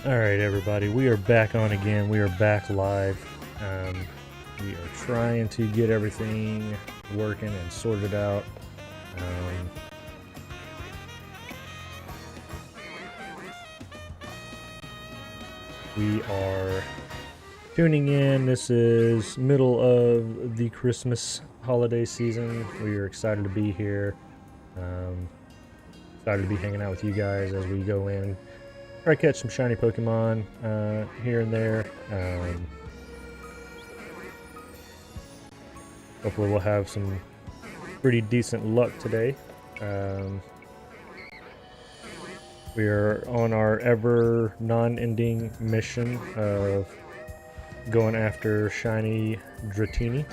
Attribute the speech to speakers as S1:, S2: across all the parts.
S1: Alright everybody, we are back on again. We are back live. We are trying to get everything working and sorted out. We are tuning in. This is middle of the Christmas holiday season. We are excited to be here. Excited to be hanging out with you guys as we go in. Try to catch some shiny Pokemon here and there. Hopefully we'll have some pretty decent luck today. We are on our ever non-ending mission of going after shiny Dratini.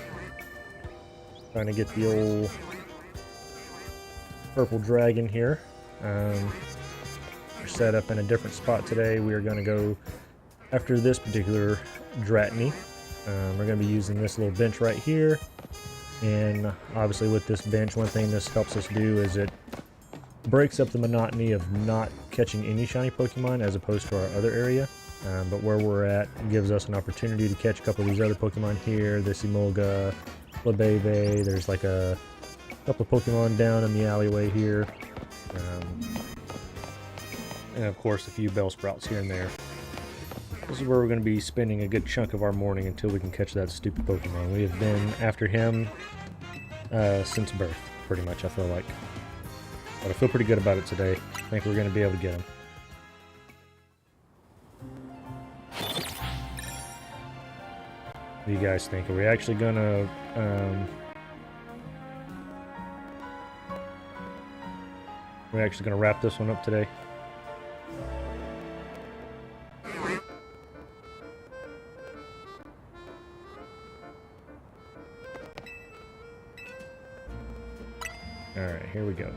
S1: Trying to get the old purple dragon here. We're set up in a different spot today. We are going to go after this particular Dratini. We're going to be using this little bench right here. And obviously with this bench, one thing this helps us do is it breaks up the monotony of not catching any shiny Pokemon as opposed to our other area. But where we're at gives us an opportunity to catch a couple of these other Pokemon here. This Emolga, Flabebe, there's like a couple of Pokemon down in the alleyway here. And of course a few Bellsprouts here and there. This is where we're going to be spending a good chunk of our morning until we can catch that stupid Pokemon. We have been after him since birth, pretty much, I feel like. But I feel pretty good about it today. I think we're going to be able to get him. What do you guys think? Are we actually going to... we're actually going to wrap this one up today? Alright, here we go.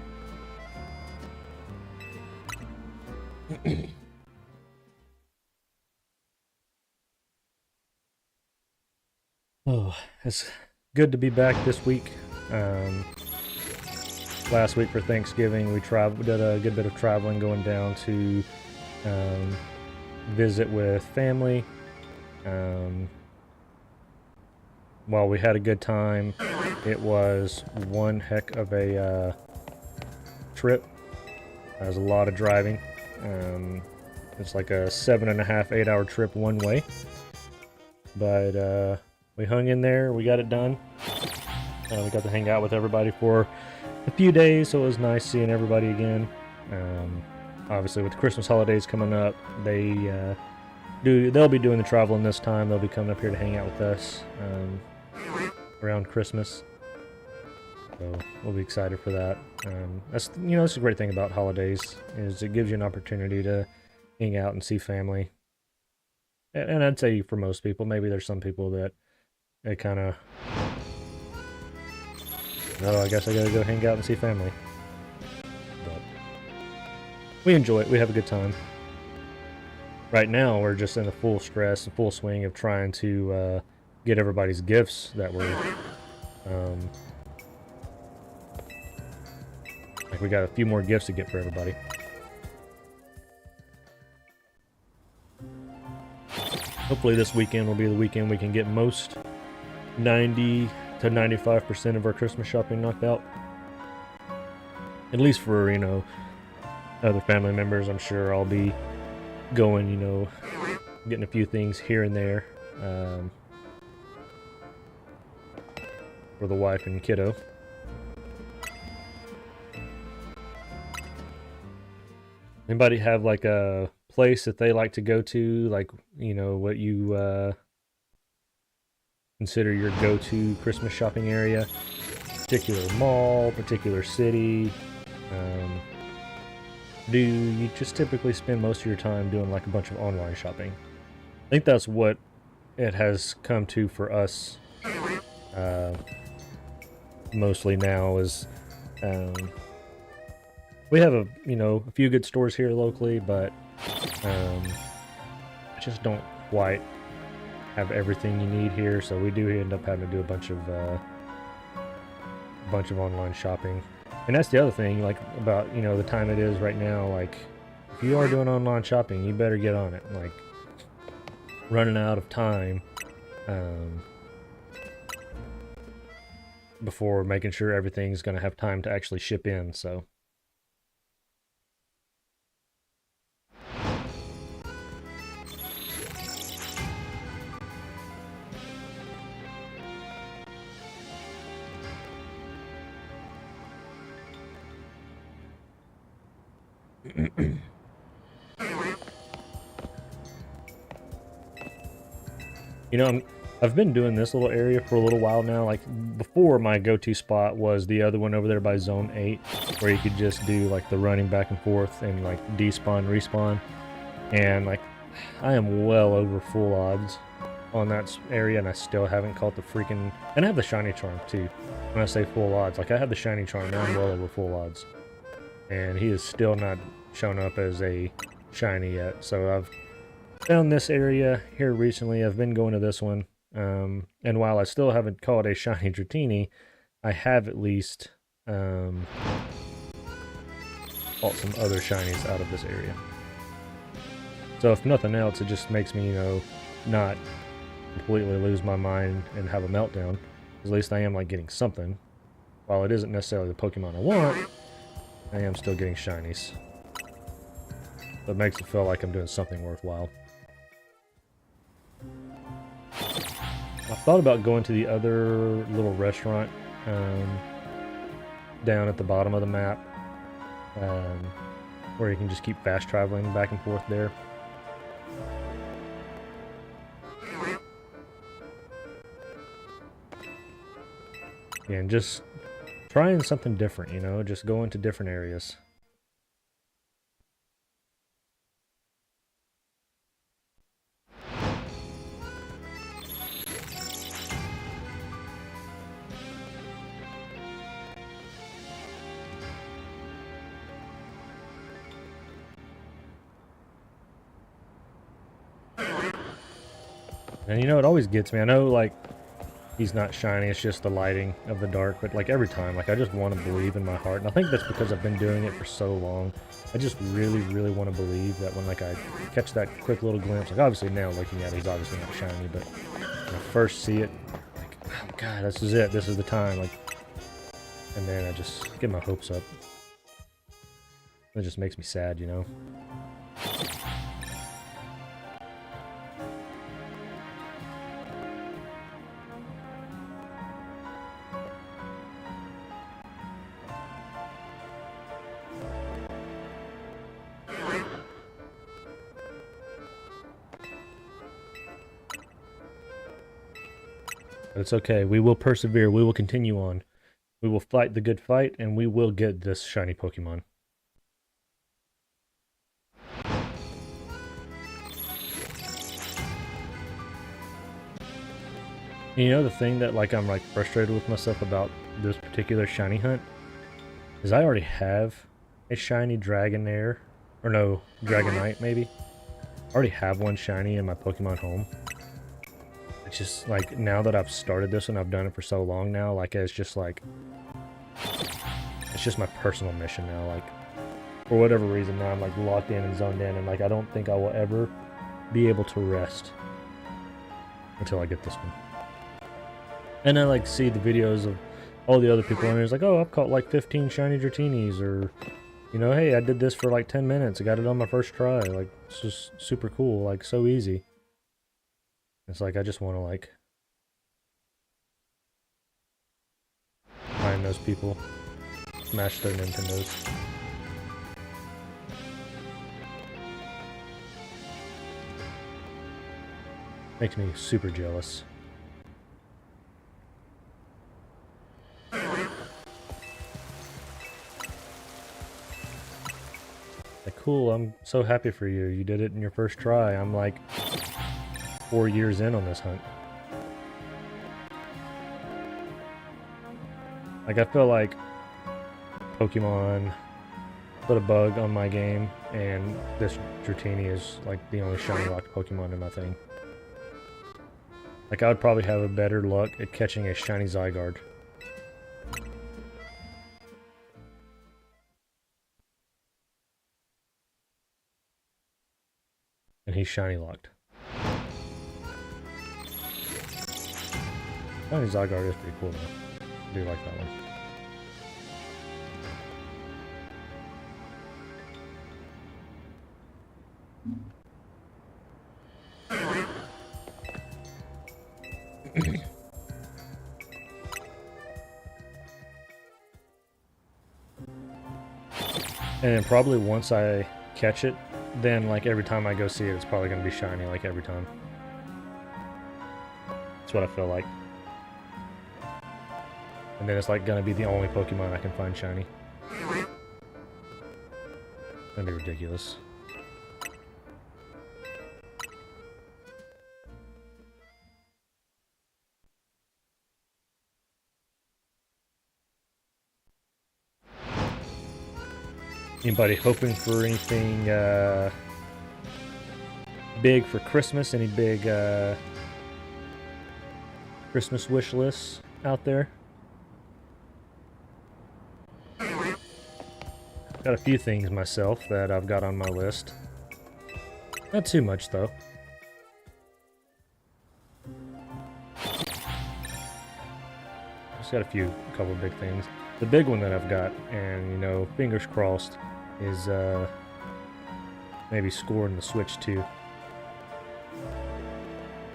S1: Oh, it's good to be back this week. Last week for Thanksgiving, we did a good bit of traveling, going down to visit with family. While we had a good time, it was one heck of a trip. There was a lot of driving. It's like a 7.5, 8 hour trip one way. But we hung in there, we got it done. We got to hang out with everybody for a few days, so it was nice seeing everybody again. Obviously with the Christmas holidays coming up, they'll be doing the traveling this time. They'll be coming up here to hang out with us around Christmas. So we'll be excited for that. That's that's a great thing about holidays, is it gives you an opportunity to hang out and see family. And I'd say for most people, maybe there's some people that they kind of, oh, I guess I gotta go hang out and see family. But we enjoy it. We have a good time. Right now, we're just in a full stress and full swing of trying to get everybody's gifts that were like, we got a few more gifts to get for everybody. Hopefully this weekend will be the weekend we can get most 90 to 95% of our Christmas shopping knocked out. At least for, other family members. I'm sure I'll be going, getting a few things here and there for the wife and kiddo. Anybody have like a place that they like to go to, like, what you consider your go-to Christmas shopping area? Particular mall, particular city? Do you just typically spend most of your time doing like a bunch of online shopping? I think that's what it has come to for us mostly now, is we have a few good stores here locally, but just don't quite have everything you need here, so we do end up having to do a bunch of online shopping. And that's the other thing, like, about the time it is right now. Like, if you are doing online shopping, you better get on it. Like, running out of time before making sure everything's going to have time to actually ship in, so. You know, I've been doing this little area for a little while now. Like, before, my go-to spot was the other one over there by Zone 8, where you could just do, like, the running back and forth and, like, despawn, respawn. And, like, I am well over full odds on that area, and I still haven't caught the freaking... And I have the shiny charm, too. When I say full odds, like, I have the shiny charm, now I'm well over full odds. And he is still not shown up as a shiny yet, so I've found this area here recently. I've been going to this one, and while I still haven't caught a shiny Dratini, I have at least caught some other shinies out of this area. So if nothing else, it just makes me, you know, not completely lose my mind and have a meltdown. At least I am, like, getting something. While it isn't necessarily the Pokemon I want, I am still getting shinies. So it makes it feel like I'm doing something worthwhile. I thought about going to the other little restaurant down at the bottom of the map, where you can just keep fast traveling back and forth there. And just trying something different, you know, just going to different areas. And you know, it always gets me. I know, like, he's not shiny, it's just the lighting of the dark, but, like, every time, like, I just want to believe in my heart. And I think that's because I've been doing it for so long. I just really, really want to believe that when, like, I catch that quick little glimpse, like, obviously now looking at it, he's obviously not shiny, but when I first see it, like, oh god, this is it, this is the time, like, and then I just get my hopes up. It just makes me sad, you know? But it's okay. We will persevere. We will continue on. We will fight the good fight, and we will get this shiny Pokemon. You know, the thing that, like, I'm, like, frustrated with myself about this particular shiny hunt is I already have a shiny Dragonair, or no, Dragonite maybe. I already have one shiny in my Pokemon home. It's just, like, now that I've started this and I've done it for so long now, like, it's just, like, it's just my personal mission now, like, for whatever reason now I'm, like, locked in and zoned in, and, like, I don't think I will ever be able to rest until I get this one. And I, like, see the videos of all the other people, and it's like, oh, I've caught, like, 15 shiny Dratinis, or, you know, hey, I did this for, like, 10 minutes, I got it on my first try, like, it's just super cool, like, so easy. It's like, I just want to, like, find those people, smash their Nintendos. Makes me super jealous. Like, cool, I'm so happy for you. You did it in your first try. I'm like 4 years in on this hunt. Like, I feel like Pokemon put a bug on my game, and this Dratini is, like, the only shiny locked Pokemon in my thing. Like, I would probably have a better luck at catching a shiny Zygarde. And he's shiny locked. Shiny Zygarde is pretty cool though. I do like that one. And then probably once I catch it, then like every time I go see it, it's probably going to be shiny like every time. That's what I feel like. And then it's like going to be the only Pokemon I can find shiny. That'd be ridiculous. Anybody hoping for anything big for Christmas? Any big Christmas wish lists out there? Got a few things myself that I've got on my list. Not too much though. Just got a couple big things. The big one that I've got, and you know, fingers crossed, is maybe scoring the Switch 2.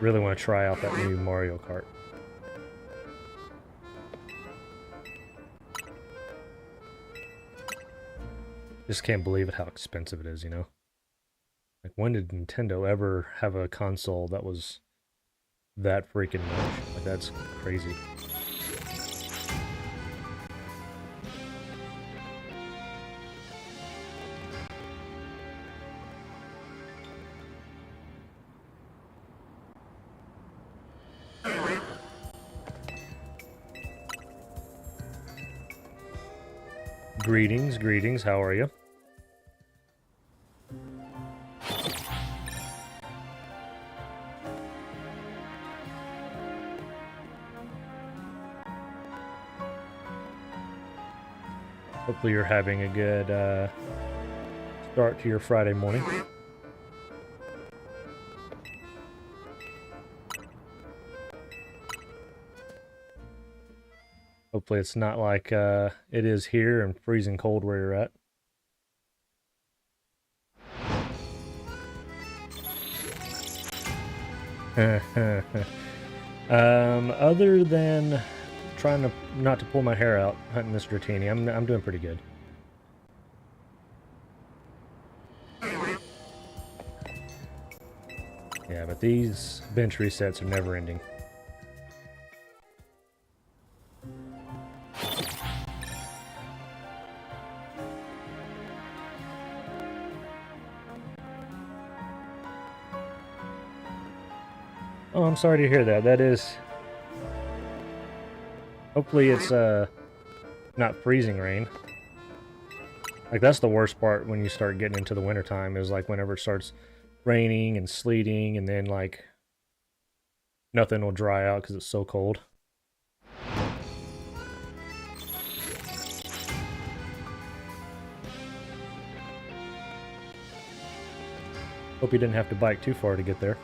S1: Really want to try out that new Mario Kart. Just can't believe it how expensive it is, you know? Like, when did Nintendo ever have a console that was that freaking much? Like, that's crazy. Greetings, greetings, how are you? Hopefully you're having a good start to your Friday morning. Hopefully it's not like it is here and freezing cold where you're at. Other than trying not to pull my hair out hunting this Dratini, I'm doing pretty good. Yeah, but these bench resets are never ending. Oh, I'm sorry to hear that. That is... Hopefully it's not freezing rain. Like, that's the worst part when you start getting into the wintertime, is like whenever it starts raining and sleeting and then like nothing will dry out because it's so cold. Hope you didn't have to bike too far to get there.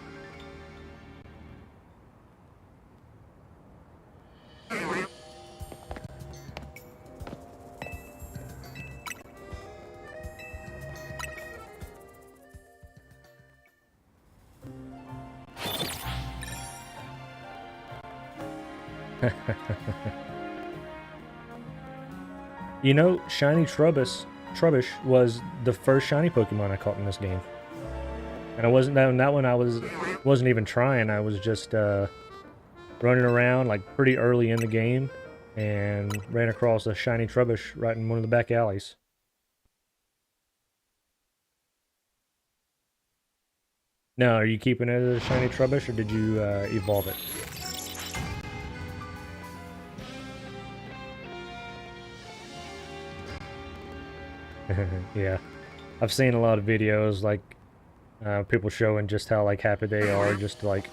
S1: You know, Shiny Trubbish was the first shiny Pokemon I caught in this game. And I wasn't that one. Wasn't even trying. I was just running around like pretty early in the game and ran across a shiny Trubbish right in one of the back alleys. Now, are you keeping it as a shiny Trubbish, or did you evolve it? Yeah, I've seen a lot of videos like people showing just how like happy they are, just like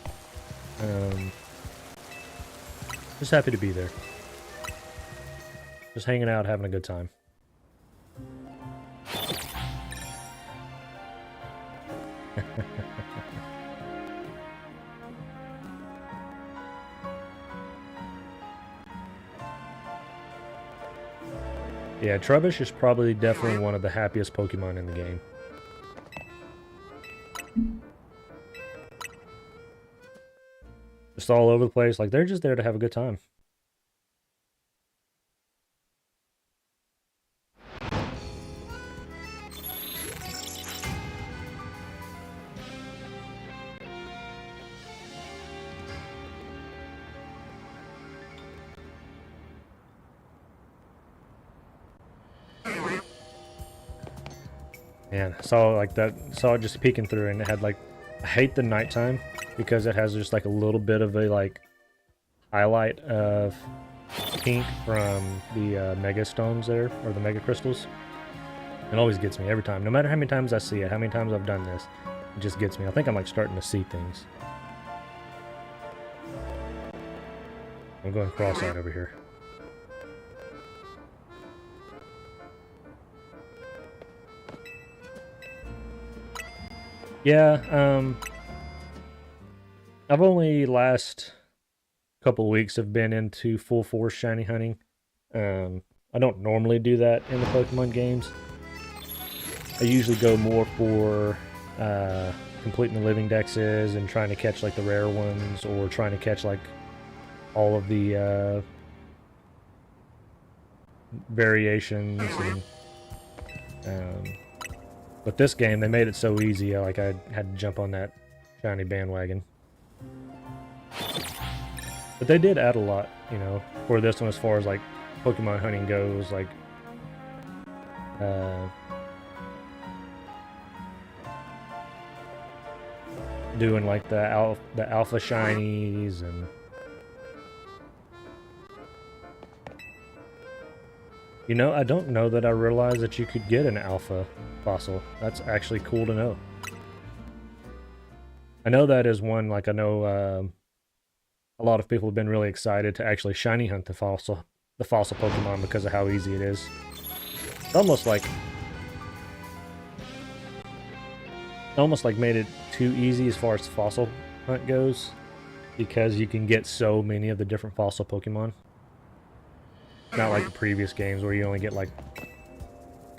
S1: just happy to be there, just hanging out, having a good time. Yeah, Trubbish is probably definitely one of the happiest Pokemon in the game. Just all over the place. Like, they're just there to have a good time. Man, saw it just peeking through, and it had like, I hate the nighttime because it has just like a little bit of a like highlight of pink from the Mega Stones there, or the Mega Crystals. It always gets me every time, no matter how many times I see it, how many times I've done this, it just gets me. I think I'm like starting to see things. I'm going cross-eyed over here. Yeah, I've only last couple weeks have been into full force shiny hunting. I don't normally do that in the Pokemon games. I usually go more for completing the living dexes and trying to catch like the rare ones, or trying to catch like all of the variations. And but this game, they made it so easy, like I had to jump on that shiny bandwagon. But they did add a lot, you know, for this one as far as like Pokemon hunting goes, like doing like the alpha shinies and you know, I don't know that I realized that you could get an alpha fossil. That's actually cool to know. I know that is one, like I know a lot of people have been really excited to actually shiny hunt the fossil Pokemon because of how easy it is. It's almost like made it too easy as far as fossil hunt goes, because you can get so many of the different fossil Pokemon. Not like the previous games where you only get like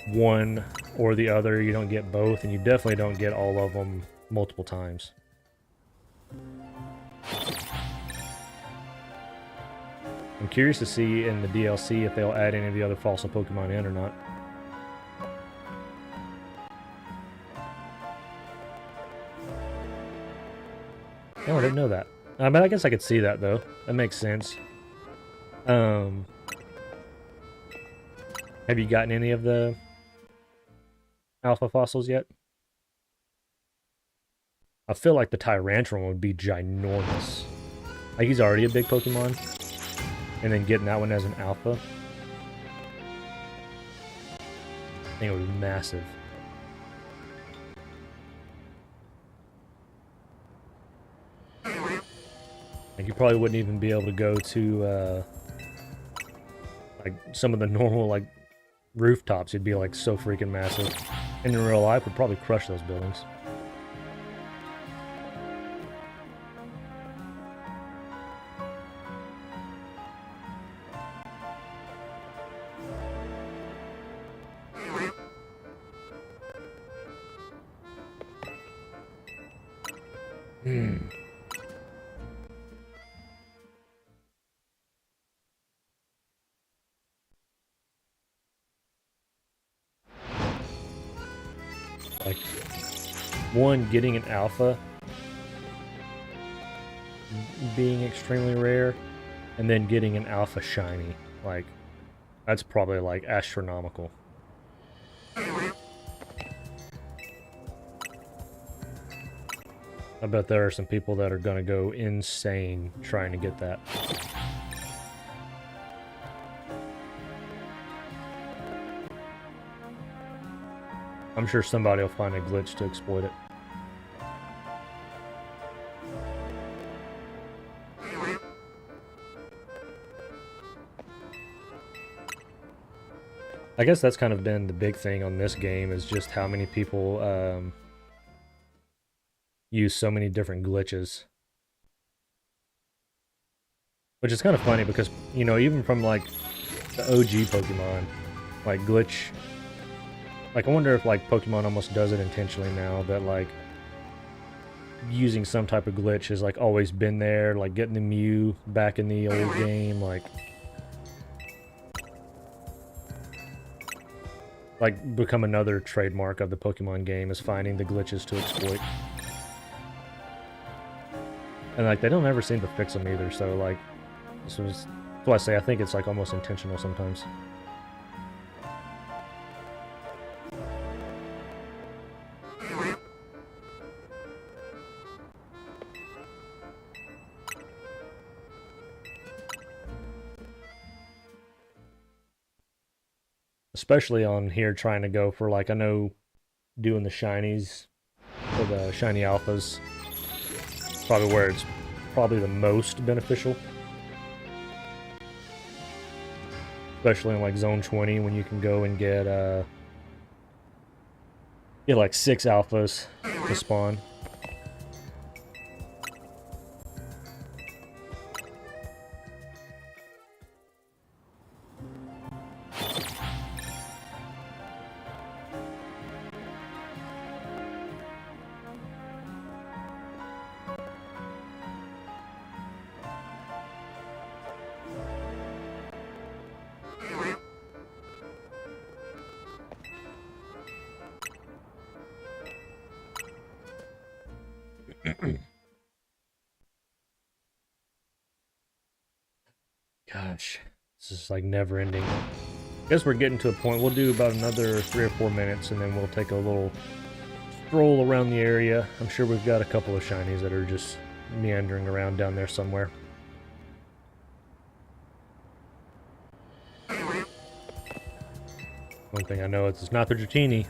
S1: one or the other, you don't get both, and you definitely don't get all of them multiple times. I'm curious to see in the DLC if they'll add any of the other fossil Pokemon in or not. Oh, I didn't know that. But I guess I could see that though. That makes sense. Have you gotten any of the alpha fossils yet? I feel like the Tyrantrum would be ginormous. Like, he's already a big Pokemon, and then getting that one as an alpha, I think it would be massive. Like, you probably wouldn't even be able to go to like some of the normal like rooftops. It'd be like so freaking massive, and in real life would probably crush those buildings. Like, one, getting an alpha being extremely rare, and then getting an alpha shiny, like, that's probably like astronomical. I bet there are some people that are gonna go insane trying to get that. I'm sure somebody will find a glitch to exploit it. I guess that's kind of been the big thing on this game, is just how many people use so many different glitches. Which is kind of funny because, you know, even from like the OG Pokemon, like glitch. Like I wonder if like Pokemon almost does it intentionally now, that like using some type of glitch has like always been there, like getting the Mew back in the old game, like become another trademark of the Pokemon game is finding the glitches to exploit. And like they don't ever seem to fix them either, so like that's why I say I think it's like almost intentional sometimes. Especially on here trying to go for like, I know doing the shinies for the shiny alphas, probably where it's probably the most beneficial. Especially in like zone 20 when you can go and get like 6 alphas to spawn. Gosh, this is like never ending. I guess we're getting to a point. We'll do about another 3 or 4 minutes and then we'll take a little stroll around the area. I'm sure we've got a couple of shinies that are just meandering around down there somewhere. One thing I know is it's not the Dratini.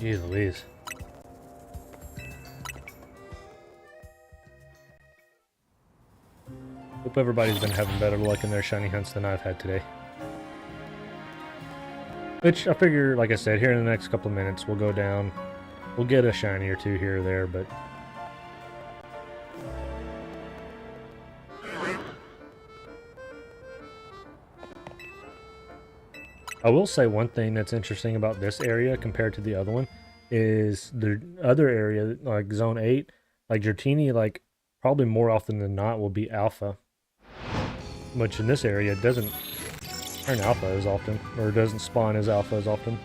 S1: Jeez Louise. Hope everybody's been having better luck in their shiny hunts than I've had today. Which I figure, like I said, here in the next couple of minutes we'll go down. We'll get a shiny or two here or there, but I will say one thing that's interesting about this area compared to the other one is the other area, like Zone 8, like Dratini, like probably more often than not will be Alpha. Which in this area doesn't turn Alpha as often, or doesn't spawn as Alpha as often.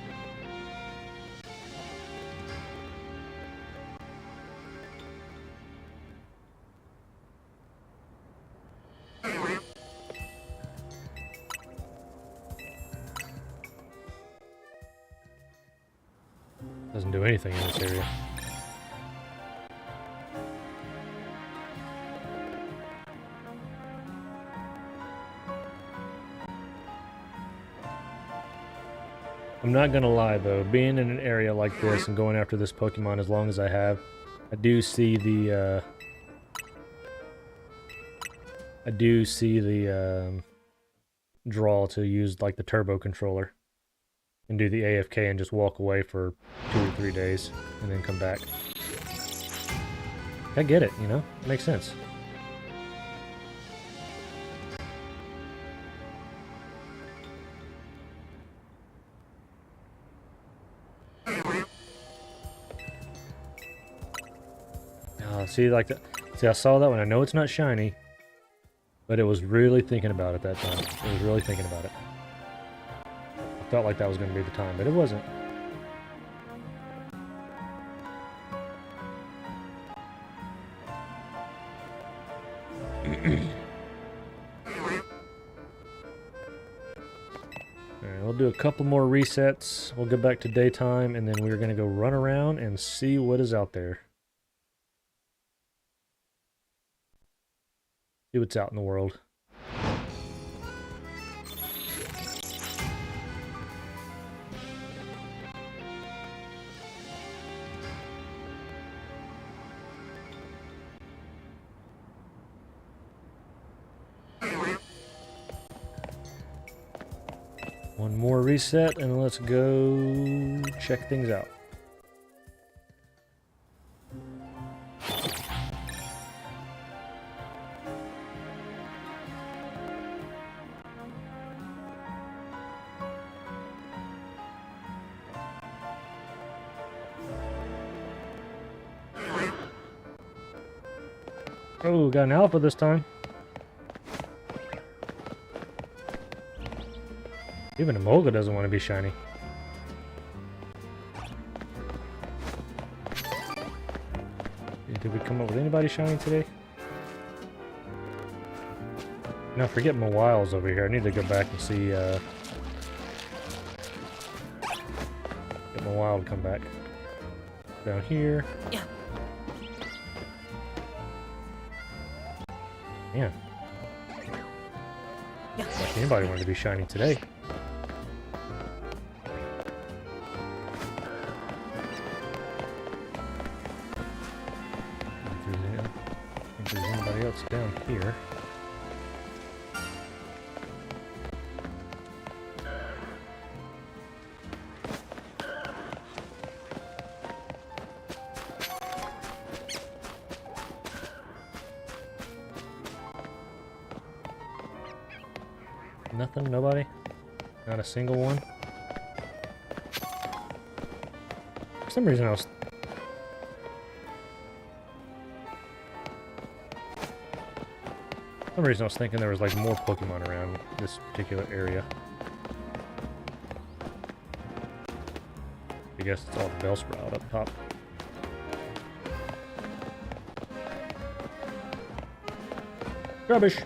S1: Doesn't do anything in this area. I'm not gonna lie though, being in an area like this and going after this Pokemon as long as I have, I do see the draw to use like the turbo controller and do the AFK and just walk away for 2 or 3 days and then come back. I get it, you know? It makes sense. See, like that. See, I saw that one. I know it's not shiny, but it was really thinking about it that time. It was really thinking about it. I felt like that was going to be the time, but it wasn't. couple more resets. We'll go back to daytime, and then we're going to go run around and see what is out there. See what's out in the world. One more reset, and let's go check things out. Oh, got an alpha this time. Even Emolga doesn't want to be shiny. Did we come up with anybody shiny today? No, forget Mawile's over here. I need to go back and see, get Mawile to come back. Down here. Yeah. Yeah. Like anybody wanted to be shiny today. If there's anybody else down here. Nothing? Nobody? Not a single one? For some reason I was... thinking there was like more Pokemon around this particular area. I guess it's all the Bellsprout up top. Rubbish!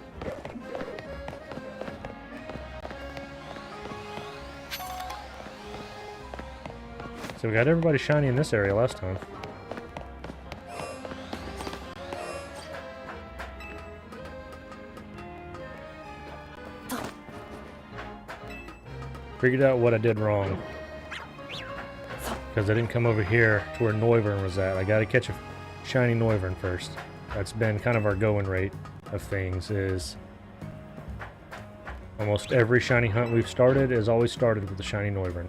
S1: So we got everybody shiny in this area last time. Figured out what I did wrong. Because I didn't come over here to where Noivern was at. I gotta catch a shiny Noivern first. That's been kind of our going rate of things, is almost every shiny hunt we've started is always started with a shiny Noivern.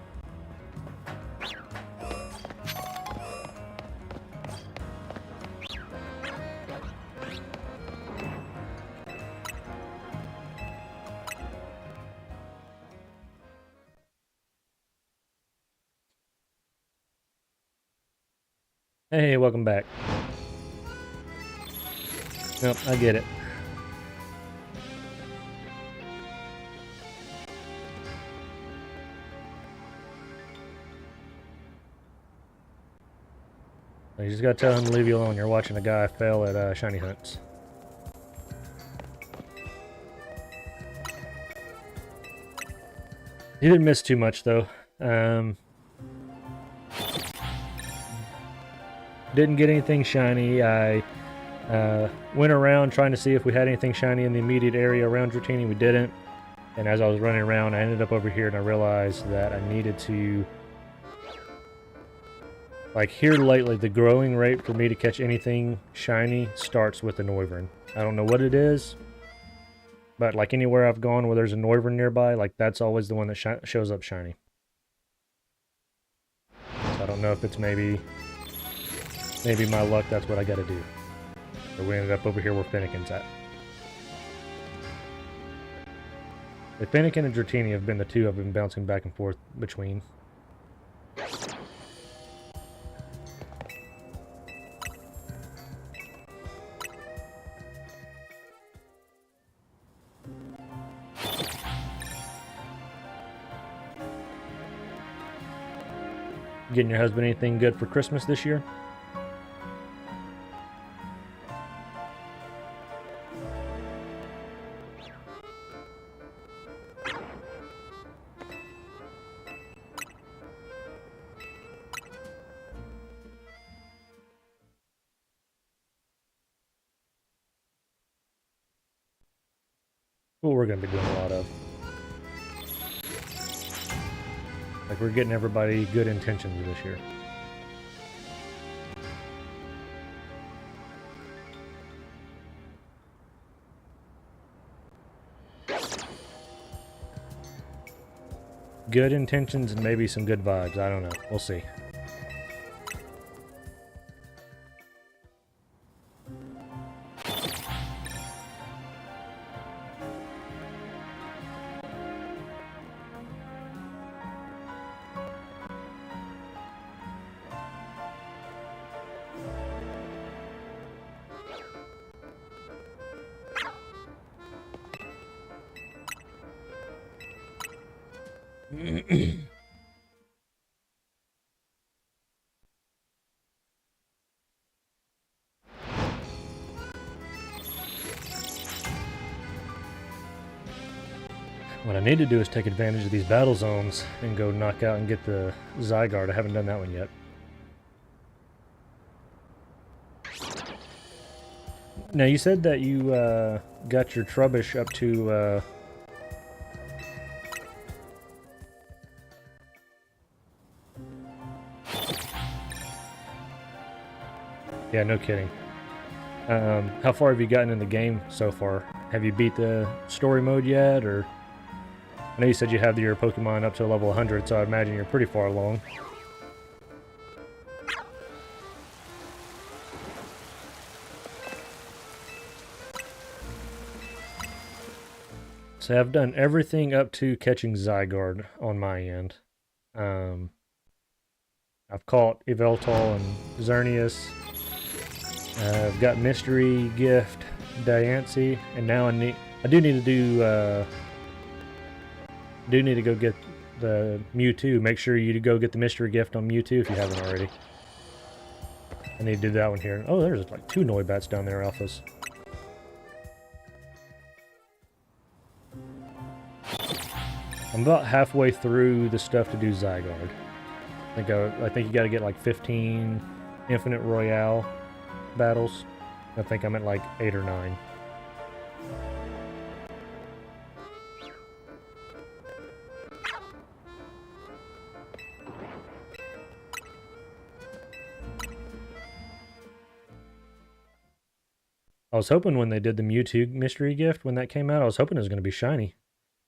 S1: Hey, welcome back. Nope, I get it. You just gotta tell him to leave you alone. You're watching a guy fail at shiny hunts. He didn't miss too much though. Didn't get anything shiny. I went around trying to see if we had anything shiny in the immediate area around Dratini. We didn't. And as I was running around, I ended up over here and I realized that I needed to... Like here lately, the growing rate for me to catch anything shiny starts with a Noivern. I don't know what it is, but like anywhere I've gone where there's a Noivern nearby, like that's always the one that shows up shiny. So I don't know if it's maybe my luck, that's what I gotta do. So we ended up over here where Finnegan's at. The Finnegan and Dratini have been the two I've been bouncing back and forth between. Getting your husband anything good for Christmas this year? what we're going to be doing a lot of. Like, we're getting everybody good intentions this year. Good intentions and maybe some good vibes. I don't know. We'll see. What I need to do is take advantage of these battle zones and go knock out and get the Zygarde. I haven't done that one yet. Now, you said that you got your Trubbish up to... Yeah, no kidding. How far have you gotten in the game so far? Have you beat the story mode yet, or... I know you said you have your Pokemon up to level 100, so I imagine you're pretty far along. So I've done everything up to catching Zygarde on my end. I've caught Yveltal and Xerneas. I've got Mystery Gift, Diancie, and now I do need to go get the Mewtwo. Make sure you go get the Mystery Gift on Mewtwo if you haven't already. I need to do that one here. Oh, there's like 2 Noibats down there, Alphas. I'm about halfway through the stuff to do Zygarde. I think you got to get like 15 Infinite Royale battles. I think I'm at like 8 or 9. I was hoping when they did the Mewtwo mystery gift, when that came out, I was hoping it was going to be shiny.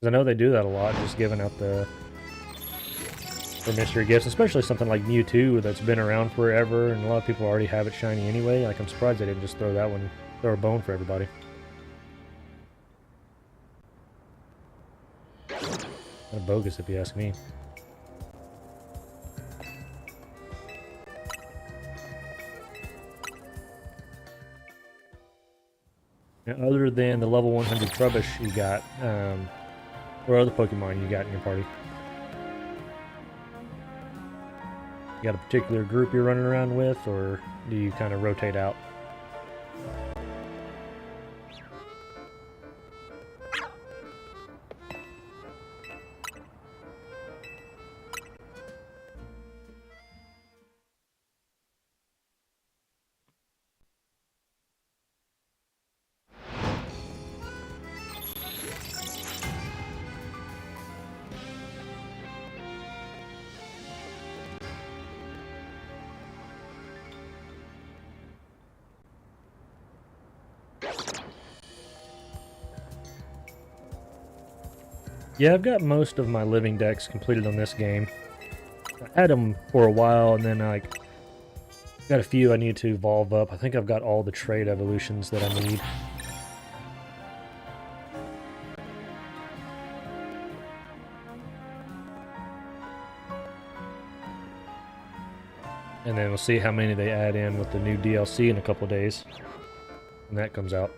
S1: Because I know they do that a lot, just giving out the mystery gifts, especially something like Mewtwo that's been around forever, and a lot of people already have it shiny anyway. Like, I'm surprised they didn't just throw a bone for everybody. Kind of bogus if you ask me. Now, other than the level 100 Trubbish you got, what other Pokemon you got in your party? You got a particular group you're running around with, or do you kind of rotate out? Yeah, I've got most of my living decks completed on this game. I had them for a while, and then I got a few I need to evolve up. I think I've got all the trade evolutions that I need. And then we'll see how many they add in with the new DLC in a couple days when that comes out.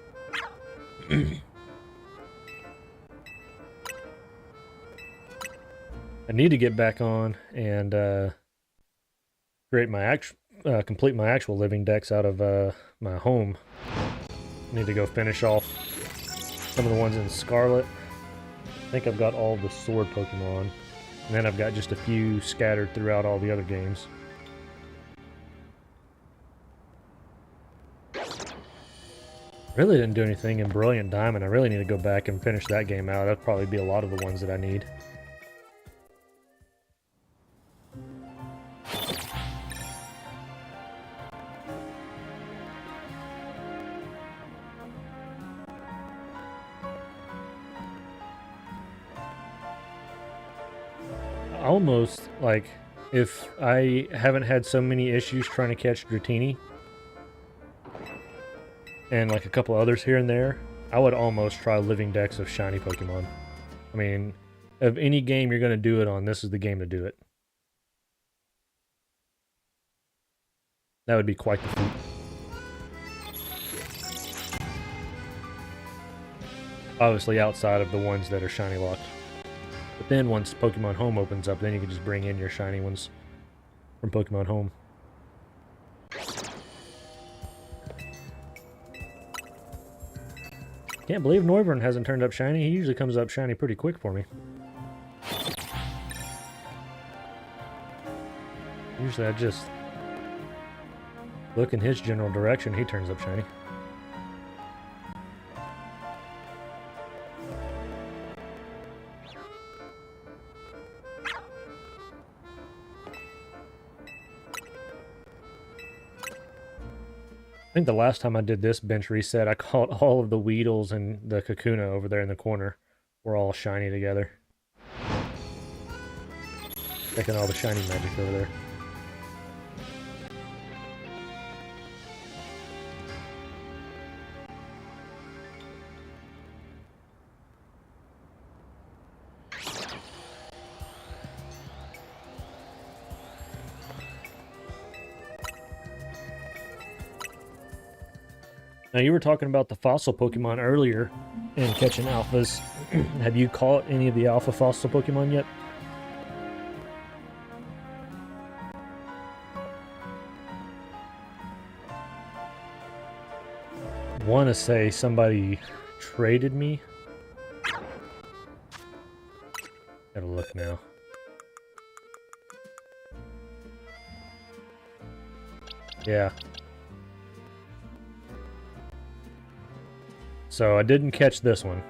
S1: I need to get back on and create my complete my actual living decks out of my home. I need to go finish off some of the ones in Scarlet. I think I've got all the Sword Pokemon, and then I've got just a few scattered throughout all the other games. Really didn't do anything in Brilliant Diamond. I really need to go back and finish that game out. That'd probably be a lot of the ones that I need. Almost, like, if I haven't had so many issues trying to catch Dratini, and like a couple others here and there, I would almost try living decks of shiny Pokemon. I mean, of any game you're going to do it on, this is the game to do it. That would be quite the feat. Obviously outside of the ones that are shiny locked. But then once Pokemon Home opens up, then you can just bring in your shiny ones from Pokemon Home. Can't believe Noivern hasn't turned up shiny. He usually comes up shiny pretty quick for me. Usually I just look in his general direction, he turns up shiny. I think the last time I did this bench reset, I caught all of the Weedles and the Kakuna over there in the corner. We're all shiny together. Taking all the shiny magic over there. Now, you were talking about the fossil Pokemon earlier and catching alphas. Have you caught any of the alpha fossil Pokemon yet? I want to say somebody traded me. Gotta look now. Yeah. So I didn't catch this one,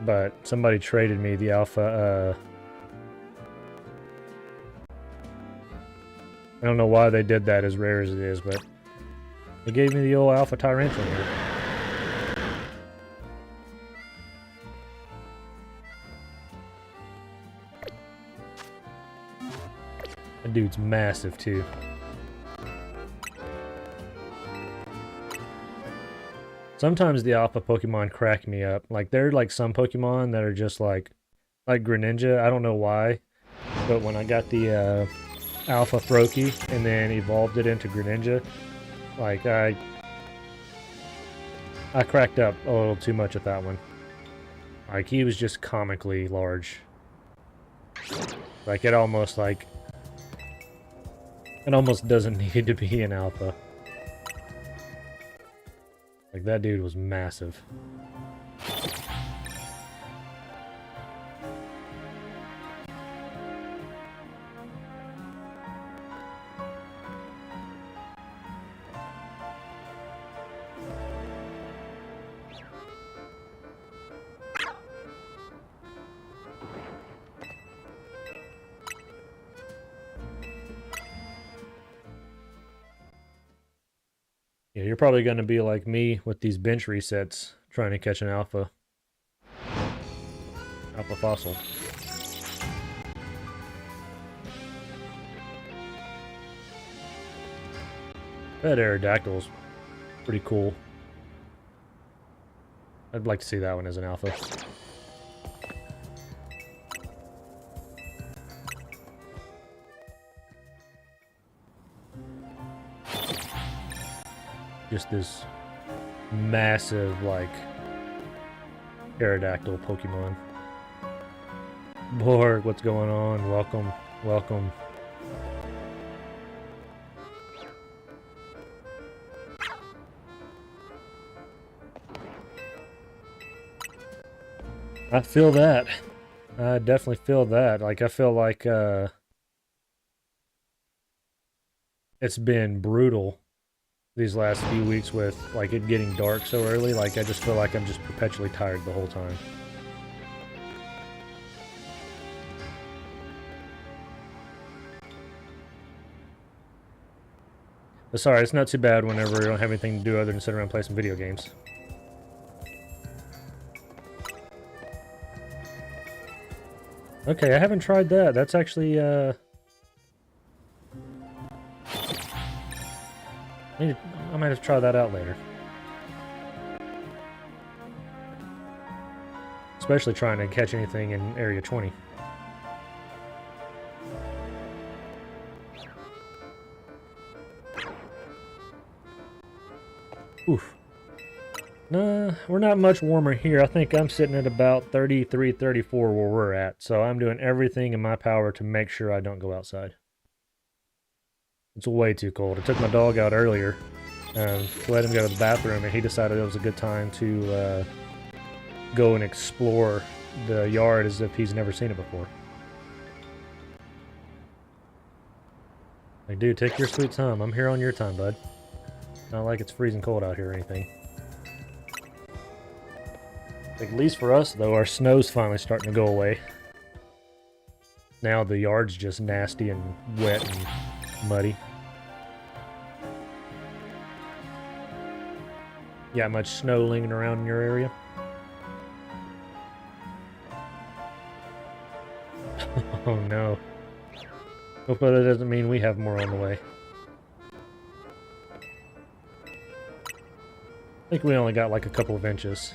S1: but somebody traded me the alpha, I don't know why they did that, as rare as it is, but they gave me the old alpha Tyrantrum here. That dude's massive too. Sometimes the alpha Pokemon crack me up. Like, there are like some Pokemon that are just like Greninja. I don't know why, but when I got the alpha Froakie and then evolved it into Greninja, like I cracked up a little too much at that one. Like, he was just comically large. Like, it almost doesn't need to be an alpha. Like, that dude was massive. Yeah, you're probably going to be like me with these bench resets, trying to catch an alpha fossil. That Aerodactyl's pretty cool. I'd like to see that one as an alpha. Just this massive, like, Aerodactyl Pokemon. Borg, what's going on? Welcome, welcome. I feel that. I definitely feel that. Like, I feel like, it's been brutal these last few weeks with like it getting dark so early. Like I just feel like I'm just perpetually tired the whole time. But sorry, it's not too bad whenever you don't have anything to do other than sit around and play some video games. Okay, I haven't tried that. That's actually, I might have to try that out later. Especially trying to catch anything in Area 20. Oof. Nah, we're not much warmer here. I think I'm sitting at about 33, 34 where we're at. So I'm doing everything in my power to make sure I don't go outside. It's way too cold. I took my dog out earlier to let him go to the bathroom, and he decided it was a good time to go and explore the yard as if he's never seen it before. Like, dude, take your sweet time. I'm here on your time, bud. Not like it's freezing cold out here or anything. Like, at least for us, though, our snow's finally starting to go away. Now the yard's just nasty and wet and muddy. Got much snow lingering around in your area? Oh no. Hopefully that doesn't mean we have more on the way. I think we only got like a couple of inches.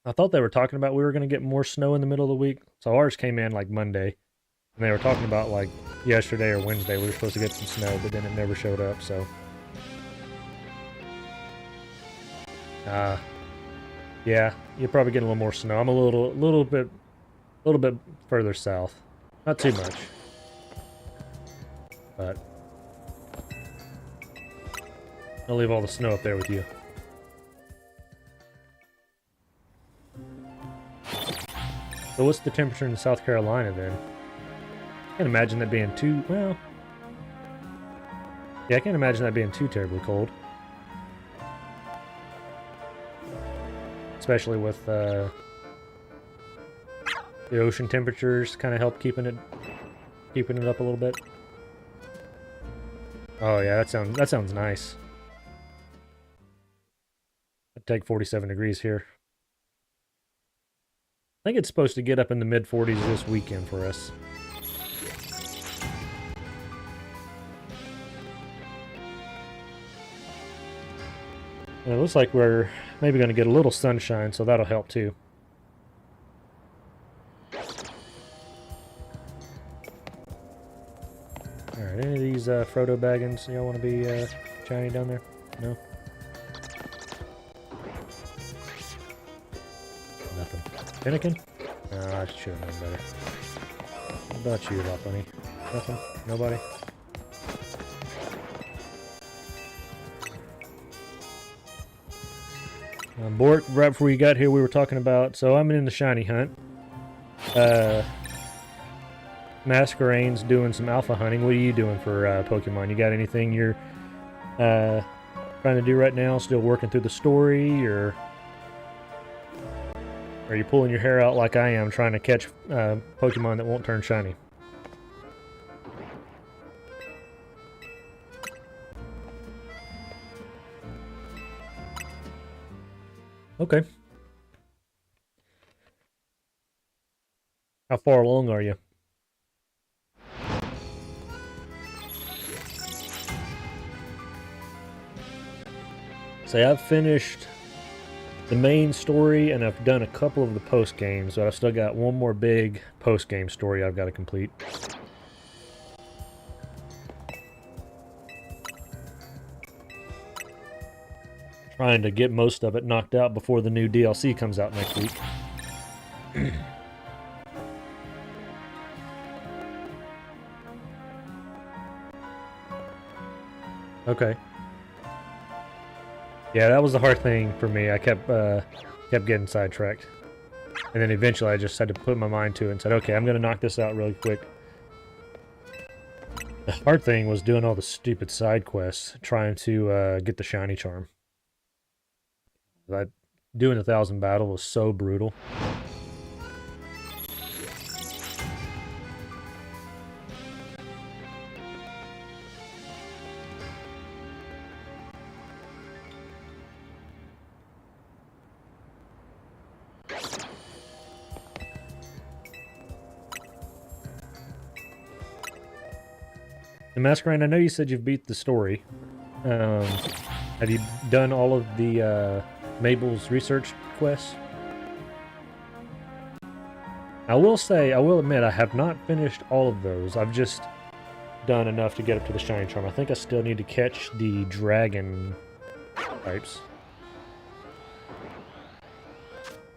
S1: I thought they were talking about we were going to get more snow in the middle of the week. So ours came in like Monday. And they were talking about like yesterday or Wednesday we were supposed to get some snow, but then it never showed up, so. Yeah, you're probably getting a little more snow. I'm a little bit further south. Not too much. But I'll leave all the snow up there with you. So what's the temperature in South Carolina then? I can't imagine that being too, well... Yeah, I can't imagine that being too terribly cold. Especially with the ocean temperatures kind of help keeping it up a little bit. Oh yeah, that sounds nice. I'd take 47 degrees here. I think it's supposed to get up in the mid-40s this weekend for us. And it looks like we're maybe going to get a little sunshine, so that'll help too. Alright, any of these Frodo Baggins y'all want to be shiny down there? No? Nothing. Finnegan? I should have known better. What about you, Lopunny? Nothing? Nobody? Bork, right before you got here, we were talking about, so I'm in the shiny hunt. Masquerade's doing some alpha hunting. What are you doing for Pokemon? You got anything you're trying to do right now? Still working through the story, or are you pulling your hair out like I am, trying to catch Pokemon that won't turn shiny? Okay. How far along are you? Say, I've finished the main story and I've done a couple of the post games, but I've still got one more big post game story I've got to complete. Trying to get most of it knocked out before the new DLC comes out next week. Okay. Yeah, that was the hard thing for me. I kept getting sidetracked. And then eventually I just had to put my mind to it and said, okay, I'm going to knock this out really quick. The hard thing was doing all the stupid side quests, trying to get the shiny charm. Doing 1,000 battle was so brutal. The Masquerade, I know you said you've beat the story. Have you done all of the Mabel's research quests? I will admit, I have not finished all of those. I've just done enough to get up to the shiny charm. I think I still need to catch the dragon types.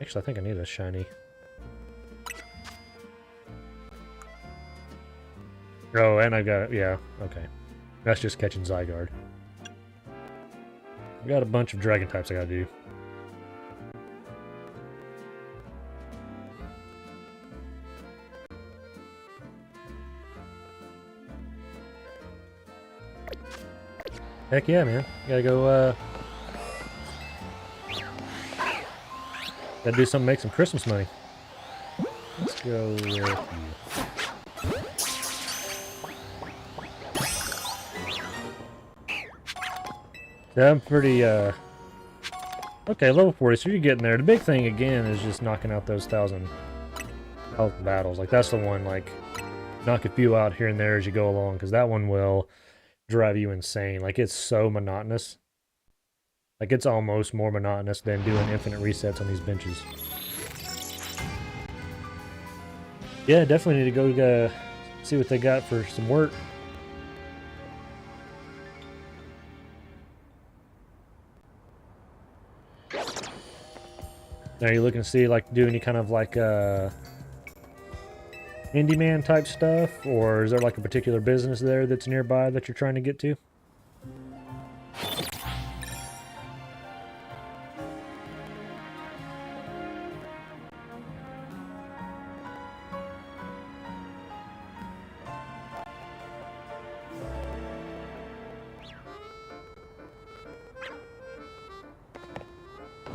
S1: Actually, I think I need a shiny. Oh, and I got, yeah, okay. That's just catching Zygarde. I've got a bunch of dragon types I gotta do. Heck yeah, man. Gotta go, gotta do something to make some Christmas money. Let's go with you. Yeah, I'm pretty, okay, level 40, so you're getting there. The big thing, again, is just knocking out those 1,000 health battles. Like, that's the one, like, knock a few out here and there as you go along, because that one will drive you insane. Like, it's so monotonous. Like, it's almost more monotonous than doing infinite resets on these benches. Yeah, definitely need to go see what they got for some work. Are you looking to see, like, do any kind of, like, handyman type stuff? Or is there, like, a particular business there that's nearby that you're trying to get to?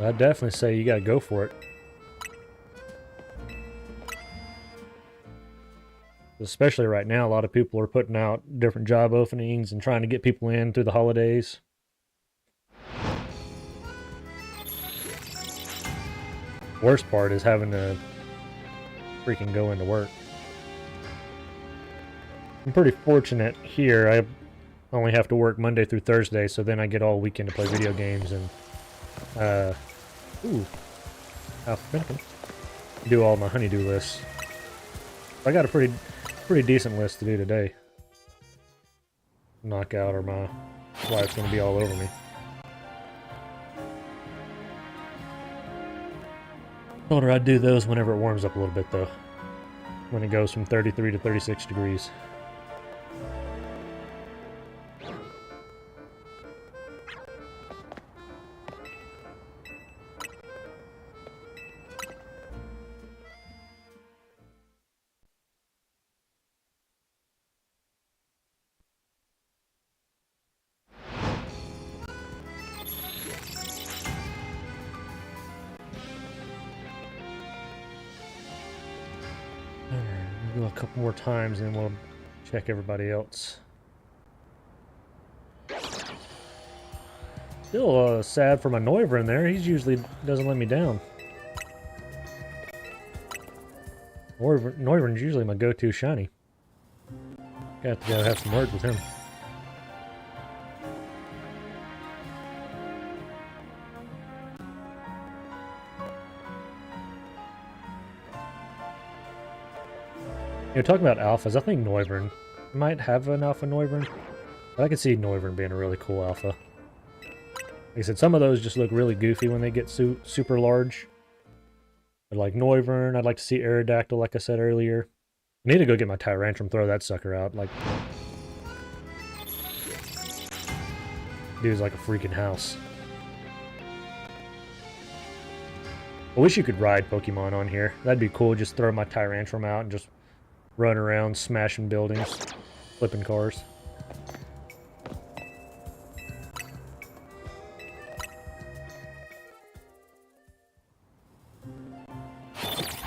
S1: I'd definitely say you gotta go for it. Especially right now, a lot of people are putting out different job openings and trying to get people in through the holidays. Worst part is having to freaking go into work. I'm pretty fortunate here. I only have to work Monday through Thursday, so then I get all weekend to play video games and do all my honeydew lists. I got a pretty decent list to do today. Knock out, or my wife's gonna be all over me. Told her I'd do those whenever it warms up a little bit, though. When it goes from 33 to 36 degrees. Go a couple more times and then we'll check everybody else. Still sad for my Noivern there. He's usually doesn't let me down. Noivern's usually my go-to shiny. Got to go have some words with him. You're talking about alphas. I think Noivern might have an alpha Noivern. But I could see Noivern being a really cool alpha. Like I said, some of those just look really goofy when they get super large. But like Noivern, I'd like to see Aerodactyl, like I said earlier. I need to go get my Tyrantrum, throw that sucker out. Like, dude's like a freaking house. I wish you could ride Pokemon on here. That'd be cool. Just throw my Tyrantrum out and just run around smashing buildings. flipping cars.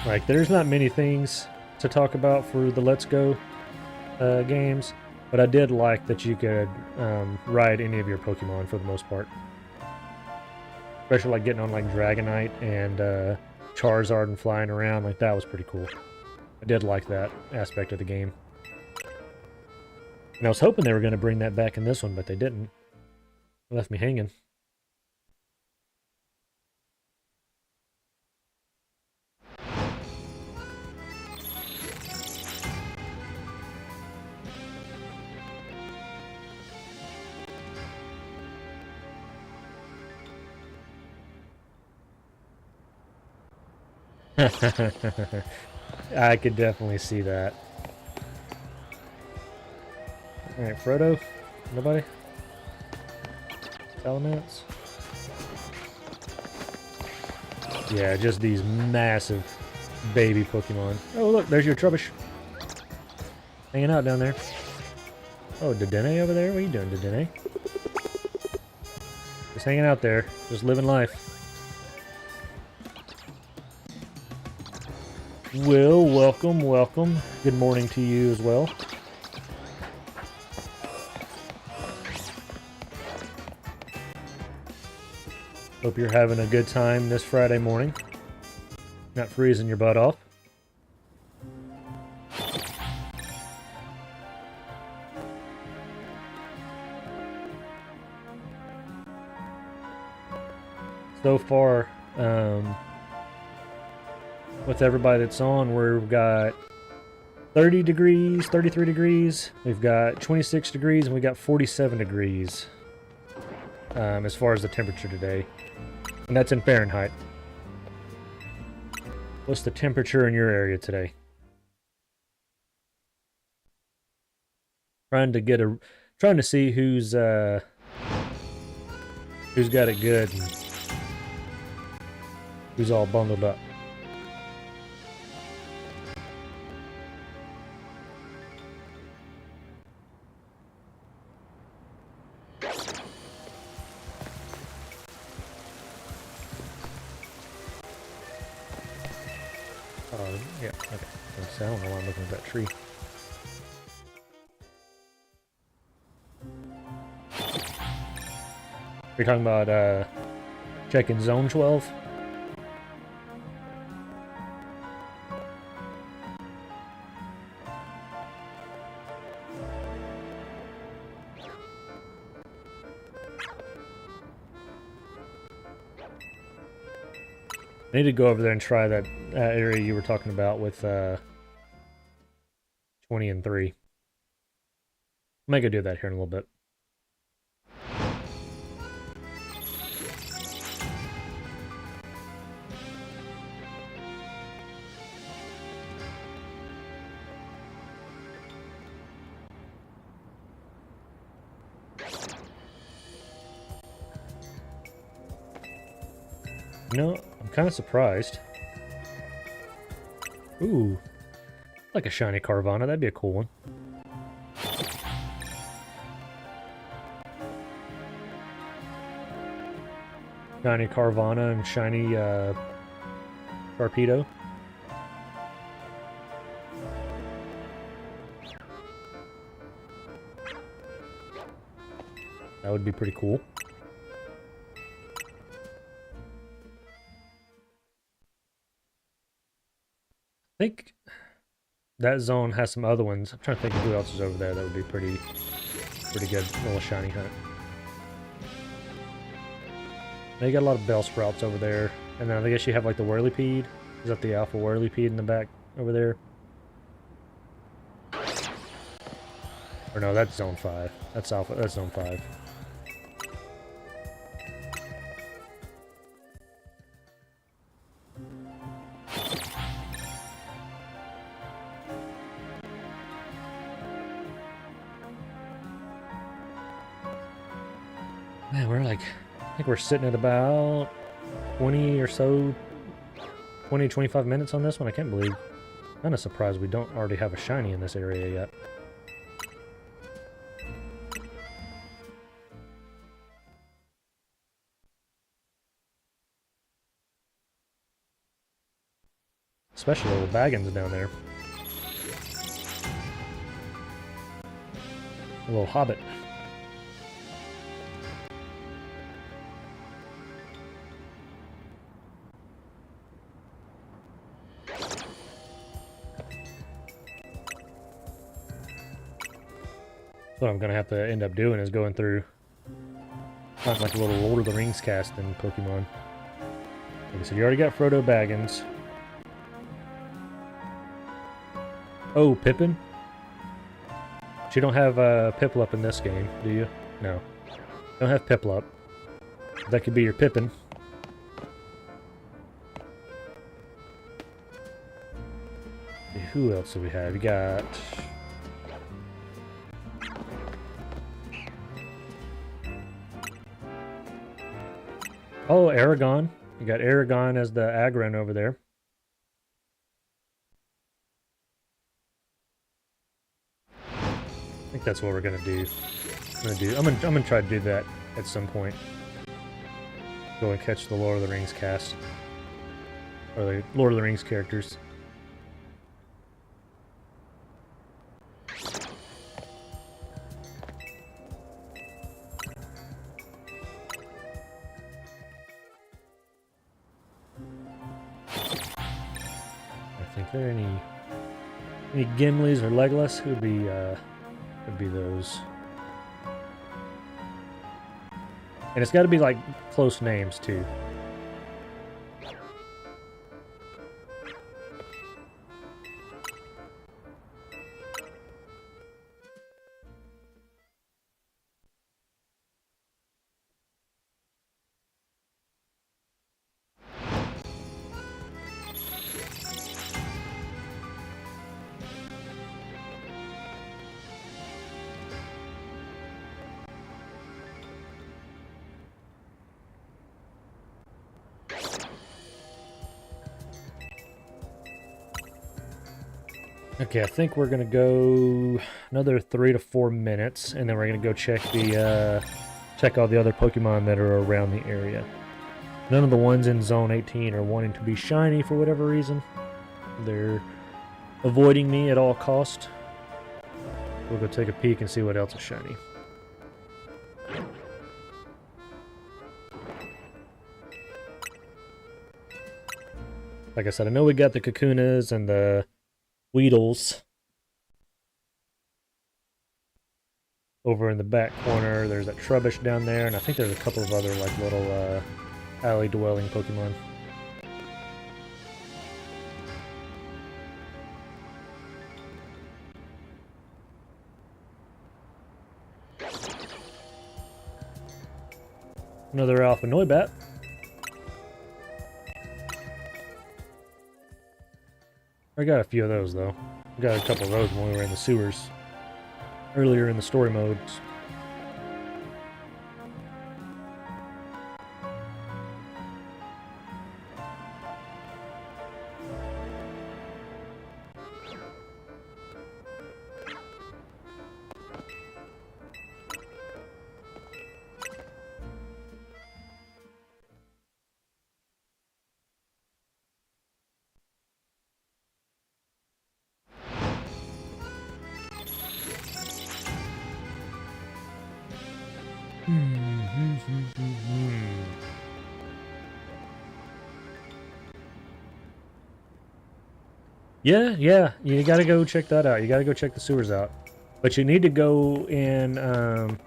S1: Like, there's not many things to talk about for the Let's Go games, but I did like that you could ride any of your Pokemon for the most part. Especially like getting on like Dragonite and Charizard and flying around, like that was pretty cool. I did like that aspect of the game. And I was hoping they were going to bring that back in this one, but they didn't. It left me hanging. I could definitely see that. Alright, Frodo? Nobody? Salamence? Yeah, just these massive baby Pokemon. Oh, look, there's your Trubbish. Hanging out down there. Oh, Dedenne over there? What are you doing, Dedenne? Just hanging out there. Just living life. Will, welcome, welcome. Good morning to you as well. Hope you're having a good time this Friday morning. Not freezing your butt off. So far, with everybody that's on, we've got 30 degrees, 33 degrees, we've got 26 degrees, and we got 47 degrees as far as the temperature today. And that's in Fahrenheit. What's the temperature in your area today? Trying to see who's got it good and who's all bundled up. Yeah, okay. I don't know why I'm looking at that tree. You're talking about checking Zone 12? I need to go over there and try that area you were talking about with 20 and 3. I might go do that here in a little bit. You know, I'm kind of surprised. Ooh, like a shiny Carvana, that'd be a cool one. Shiny Carvana and shiny Sharpedo. That would be pretty cool. I think that zone has some other ones. I'm trying to think of who else is over there that would be pretty good little shiny hunt. Now you got a lot of Bellsprouts over there, and then I guess you have like the Whirlipede. Is that the Alpha Whirlipede in the back over there? Or no, that's Zone 5. That's Alpha. That's Zone 5. Man, we're like, I think we're sitting at about 20 or so, 20, 25 minutes on this one. I can't believe, kind of surprised we don't already have a shiny in this area yet. Especially the little Baggins down there. A little hobbit. What I'm gonna have to end up doing is going through kind of like a little Lord of the Rings cast in Pokemon. Like I said, you already got Frodo Baggins. Oh, Pippin? But you don't have Piplup in this game, do you? No. Don't have Piplup. That could be your Pippin. Who else do we have? You got... Oh, Aragon. You got Aragon as the Agron over there. I think that's what we're gonna do. I'm gonna try to do that at some point. Go and catch the Lord of the Rings cast. Or the Lord of the Rings characters. I think there are any Gimlis or Legolas who would be those. And it's got to be like close names too. Okay, I think we're gonna go another 3 to 4 minutes, and then we're gonna go check the check all the other Pokemon that are around the area. None of the ones in Zone 18 are wanting to be shiny for whatever reason. They're avoiding me at all cost. We'll go take a peek and see what else is shiny. Like I said, I know we got the Kakunas and the Weedles over in the back corner. There's that Trubbish down there, and I think there's a couple of other like little alley-dwelling Pokemon. Another Alpha Noibat. I got a few of those though. We got a couple of those when we were in the sewers earlier in the story modes. Yeah, you gotta go check that out. You gotta go check the sewers out. But you need to go in the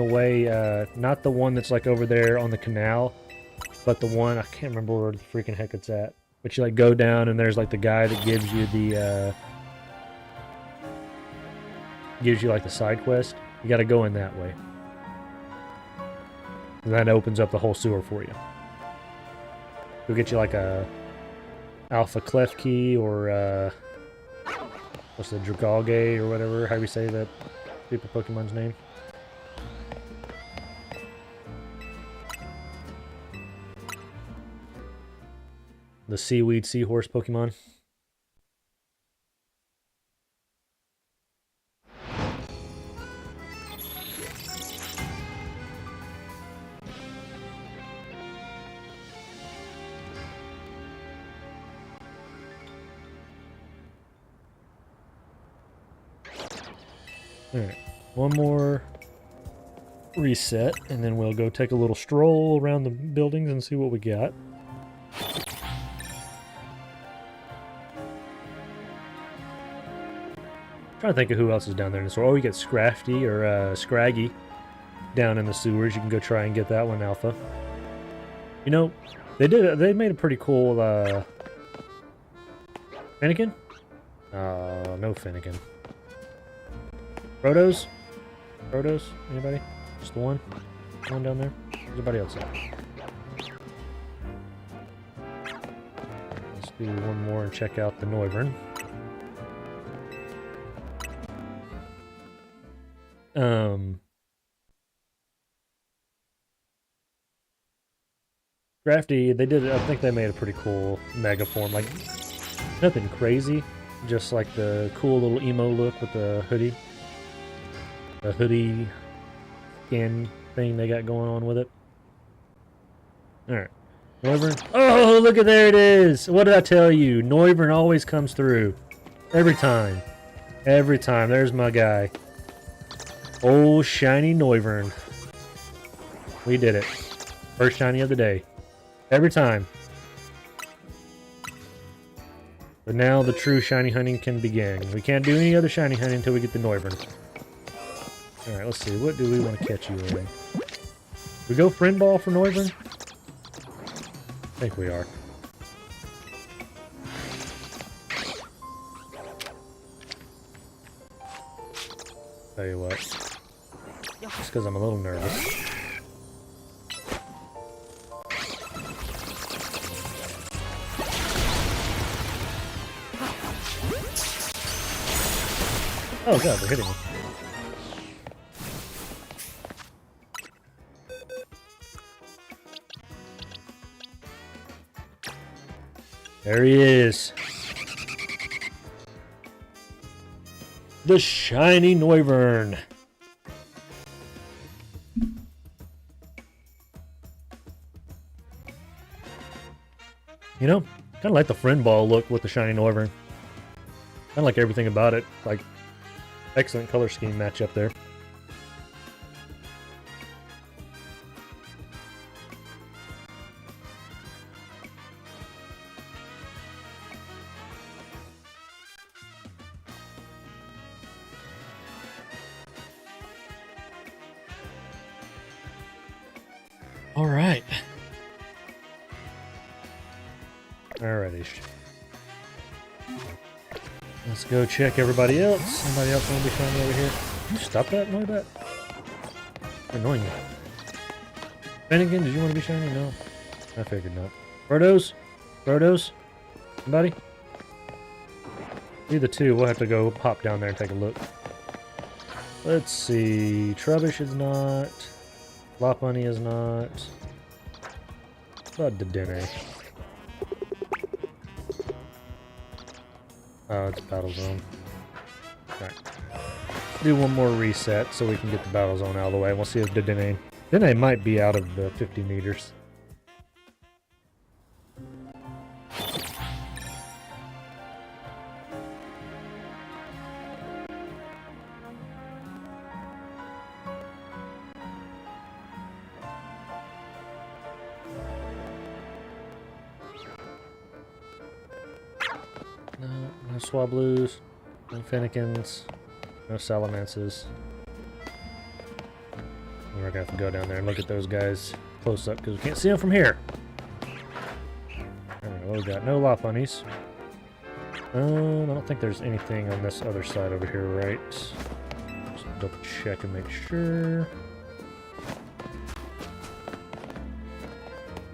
S1: way, not the one that's like over there on the canal, but the one, I can't remember where the freaking heck it's at. But you like go down and there's like the guy that gives you the, like the side quest. You gotta go in that way. And that opens up the whole sewer for you. It'll get you like a Alpha Clef Key or what's the Dragalge or whatever, how do you say that stupid Pokemon's name? The Seaweed Seahorse Pokemon. Alright, one more reset, and then we'll go take a little stroll around the buildings and see what we got. Trying to think of who else is down there in the store. Oh, you get Scrafty or Scraggy down in the sewers. You can go try and get that one alpha. You know, they made a pretty cool Finnegan? No Finnegan. Protos? Protos? Anybody? Just the one? One down there? Where's everybody else at? Let's do one more and check out the Noivern. Crafty, they did, I think they made a pretty cool mega form. Like, nothing crazy, just like the cool little emo look with the hoodie. The hoodie skin thing they got going on with it. Alright. Noivern. Oh, look at there it is! What did I tell you? Noivern always comes through. Every time. Every time. There's my guy. Oh, shiny Noivern. We did it. First shiny of the day. Every time. But now the true shiny hunting can begin. We can't do any other shiny hunting until we get the Noivern. Alright, let's see. What do we want to catch you in? We go friend ball for Noivern? I think we are. Tell you what. Just because I'm a little nervous. Oh god, they're hitting me. There he is. The shiny Noivern. You know, kind of like the friend ball look with the shiny Noivern. Kind of like everything about it. Like, excellent color scheme match up there. All right. Alrighty. Let's go check everybody else. Anybody else want to be shiny over here? Can you stop that? Annoy that? You're annoying me. Finnegan, did you want to be shiny? No. I figured not. Protos? Protos? Anybody? Either two. We'll have to go hop down there and take a look. Let's see. Trubbish is not. Lopunny is not. What about Dedenne? Oh, it's Battle Zone. Alright. Do one more reset so we can get the Battle Zone out of the way. We'll see if Dedenne might be out of the 50 meters. No Swablues, no Finnegans, no Salamances. We're gonna have to go down there and look at those guys close up because we can't see them from here. Alright, well, we got no Lopunnies. I don't think there's anything on this other side over here, right? Just double check and make sure.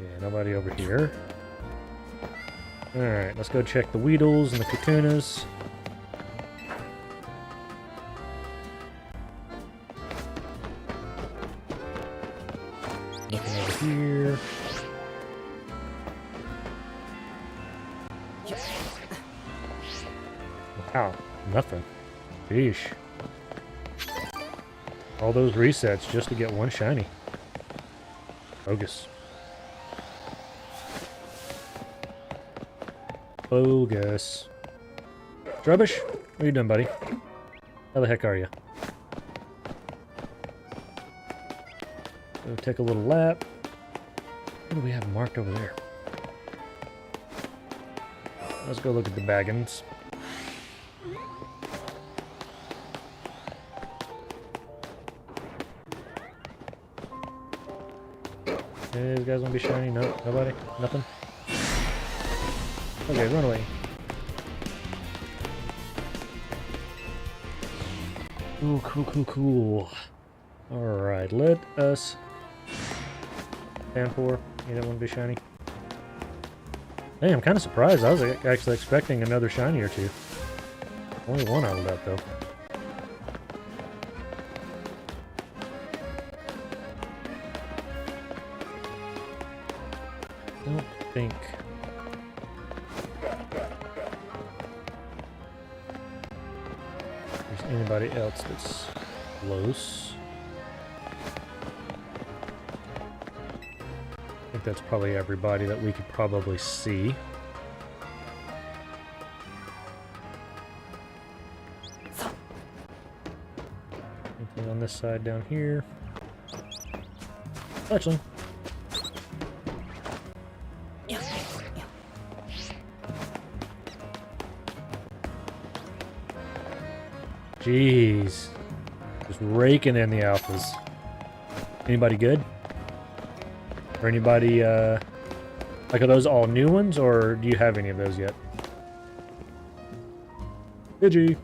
S1: Yeah, nobody over here. Alright, let's go check the Weedles and the Kakunas. Nothing over here. Wow, nothing. Sheesh. All those resets just to get one shiny. Bogus. Bogus. Trubbish, what are you doing, buddy? How the heck are you? Go take a little lap. What do we have marked over there? Let's go look at the baggins. Hey, these guys want to be shiny? No, nobody? Nothing? Okay, run away. Ooh, cool. Alright, let us stand for. You don't want to be shiny? Hey, I'm kind of surprised. I was actually expecting another shiny or two. Only one out of that, though. Don't think there's anybody else that's close. I think that's probably everybody that we could probably see. Anything on this side down here? Actually. Jeez. Just raking in the alphas. Anybody good? Or anybody, like, are those all new ones, or do you have any of those yet? Pidgey!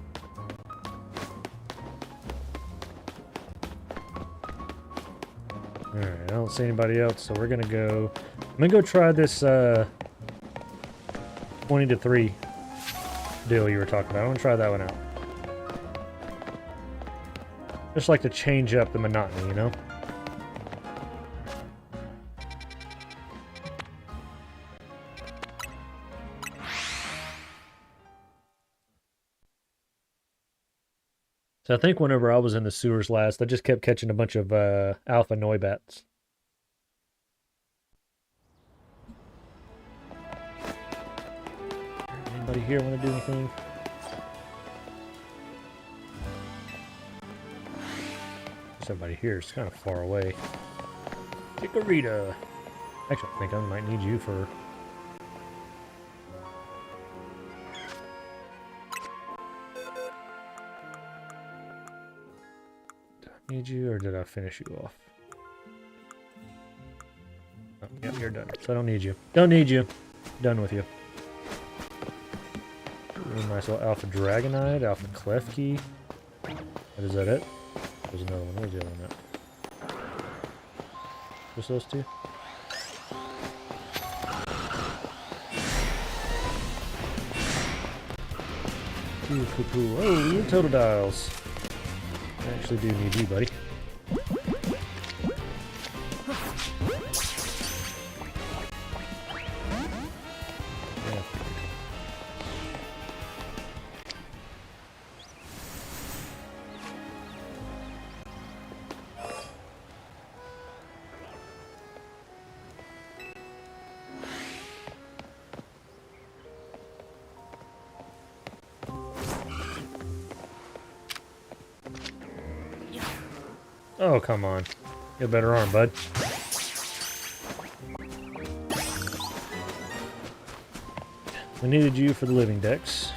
S1: Alright, I don't see anybody else, so we're gonna go... I'm gonna go try this, 20 to 3 deal you were talking about. I want to try that one out. Just like to change up the monotony, you know? So I think whenever I was in the sewers last, I just kept catching a bunch of alpha Noibats. Anybody here want to do anything? Somebody here is kind of far away. Chikorita! Actually, I think I might need you for... Did I need you, or did I finish you off? Oh, yeah, you're done. So I don't need you. Don't need you. Done with you. Ooh, nice little Alpha Dragonite, Alpha Klefki. Is that it? There's another one. Where's the other one at? Just those two? Ooh, poo-poo. Oh, you're Totodiles. I actually do need you, buddy. Yeah. Oh, come on. Get a better arm, bud. We needed you for the living decks.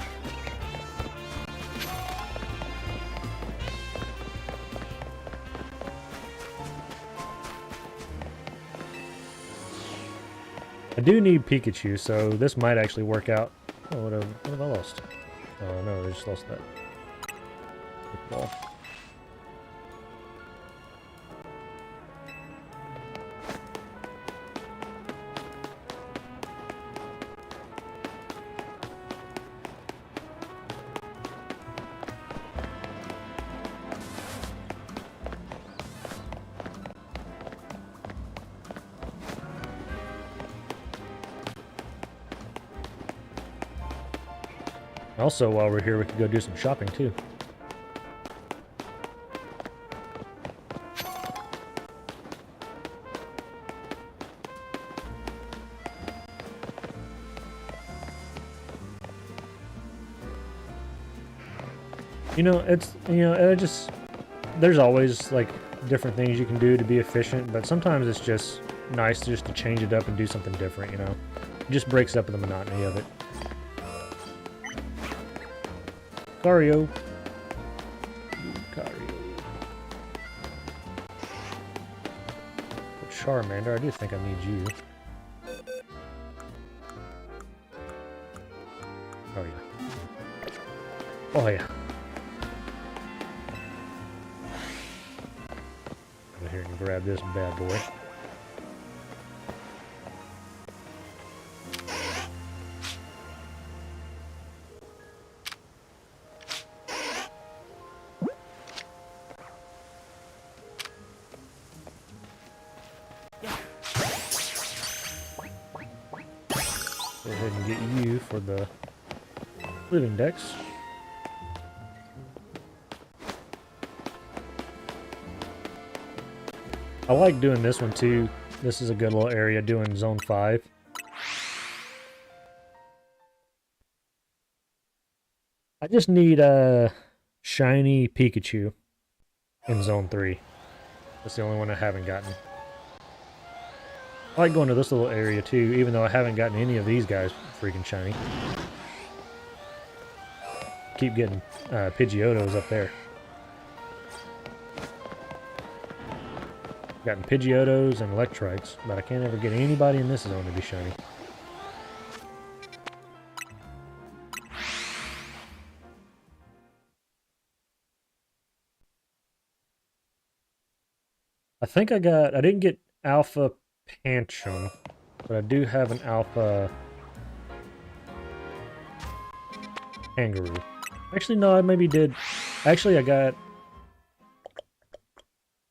S1: I do need Pikachu, so this might actually work out. Oh, what have I lost? Oh, no, I just lost that. Ball. Also, while we're here, we could go do some shopping, too. You know, it's, you know, there's always, like, different things you can do to be efficient, but sometimes it's just nice just to change it up and do something different, you know? It just breaks up the monotony of it. Cario. Charmander, I do think I need you. Oh yeah. Oh yeah. Go here and grab this bad boy. Go ahead and get you for the living dex. I like doing this one too. This is a good little area doing Zone 5. I just need a shiny Pikachu in Zone 3. That's the only one I haven't gotten. I like going to this little area too, even though I haven't gotten any of these guys freaking shiny. Keep getting Pidgeotos up there. Gotten Pidgeotos and Electrites, but I can't ever get anybody in this zone to be shiny. I think I didn't get Alpha Pancham, but I do have an Alpha Kangaroo. Actually, no, I maybe did. Actually,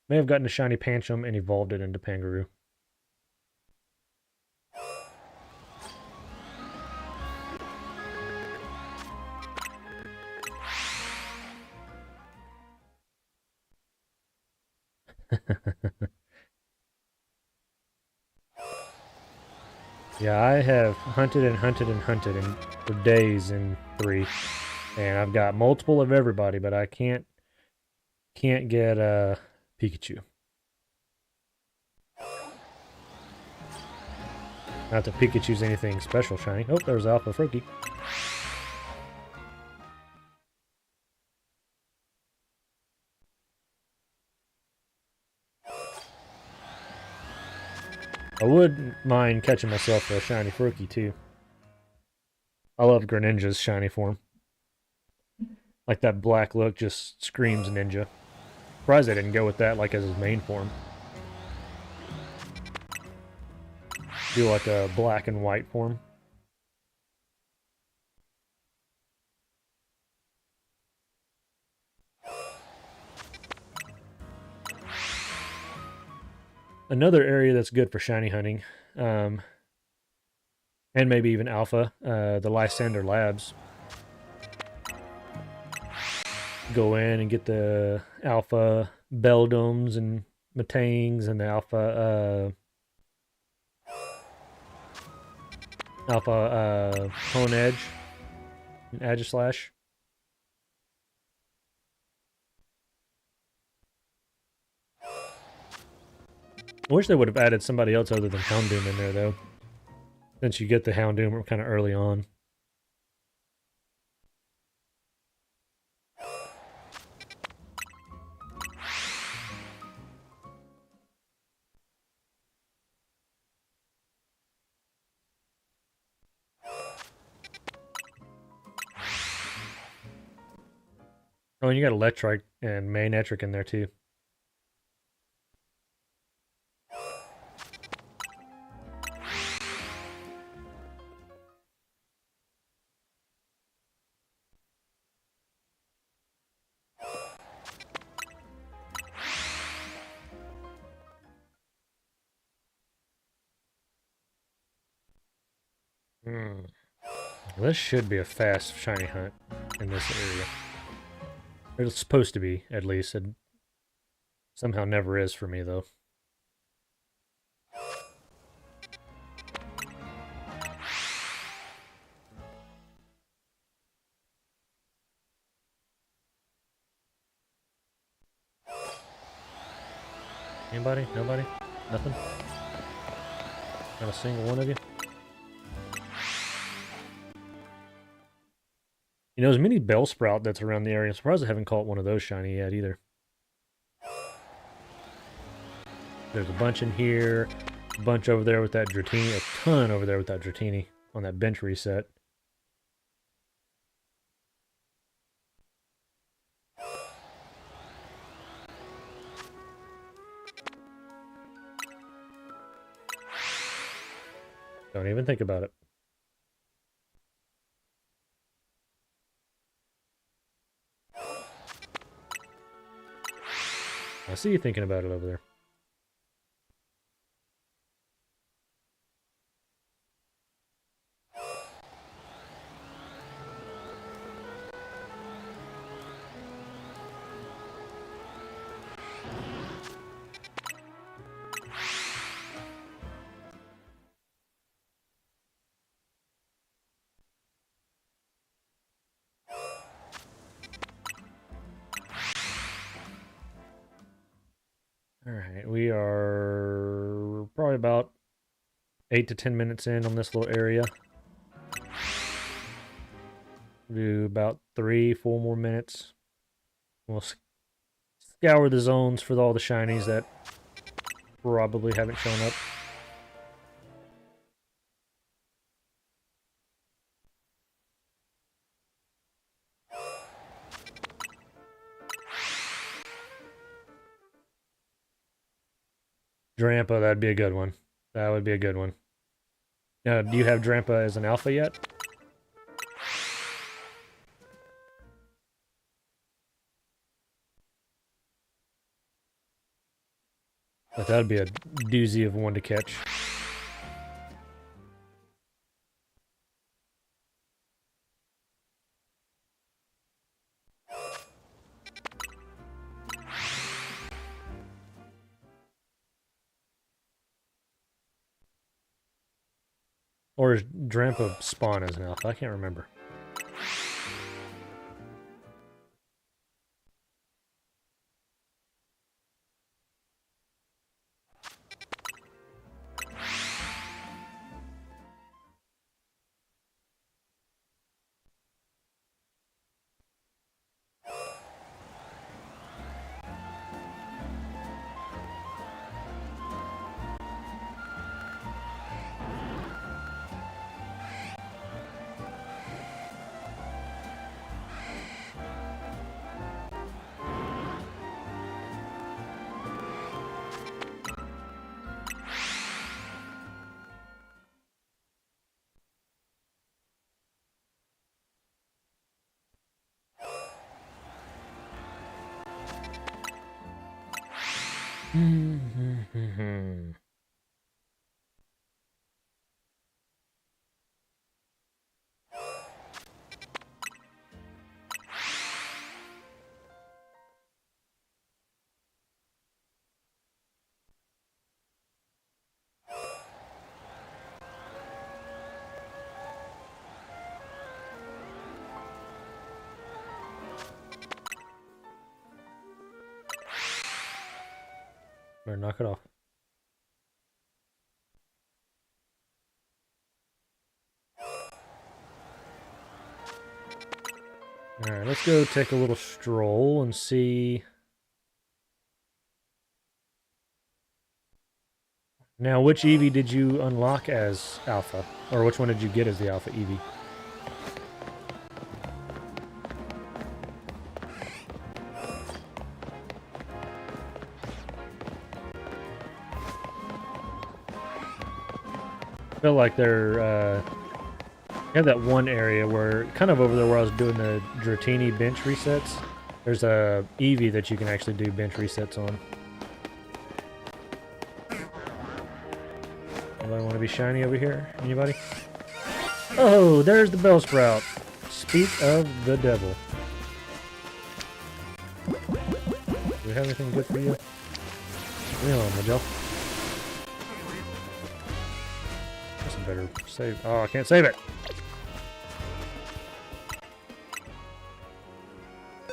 S1: may have gotten a shiny Pancham and evolved it into Pangaroo. Yeah, I have hunted and hunted and hunted for days in 3. And I've got multiple of everybody, but I can't get Pikachu. Not that Pikachu's anything special shiny. Oh, there's Alpha Froakie. I wouldn't mind catching myself a shiny Froakie too. I love Greninja's shiny form. Like that black look just screams ninja. Surprised they didn't go with that like as his main form. Do like a black and white form. Another area that's good for shiny hunting, and maybe even alpha, the Lysander Labs. Go in and get the alpha Beldoms and Matangs and the alpha Hone Edge and Aegislash. I wish they would have added somebody else other than Houndoom in there, though. Since you get the Houndoom kind of early on. Oh, and you got Electrike and Manectric in there, too. This should be a fast shiny hunt in this area. It's supposed to be, at least. It somehow never is for me, though. Anybody? Nobody? Nothing? Not a single one of you? You know, there's many Bellsprout that's around the area. I'm surprised I haven't caught one of those shiny yet either. There's a bunch in here. A bunch over there with that Dratini. A ton over there with that Dratini on that bench reset. Don't even think about it. I see you thinking about it over there. Alright, we are probably about 8 to 10 minutes in on this little area. Do about 3-4 more minutes. We'll scour the zones for all the shinies that probably haven't shown up. Drampa, that'd be a good one. That would be a good one. Now, do you have Drampa as an alpha yet? But that'd be a doozy of one to catch. Or is Drampa spawn as an alpha? I can't remember. Better knock it off. Alright, let's go take a little stroll and see. Now, which Eevee did you unlock as Alpha? Or which one did you get as the Alpha Eevee? I feel like they're, you have that one area where, kind of over there where I was doing the Dratini bench resets, there's a Eevee that you can actually do bench resets on. Anybody want to be shiny over here? Anybody? Oh, there's the Bellsprout. Speak of the devil. Do we have anything good for you? Leave me alone, would y'all? Better save. Oh, I can't save it.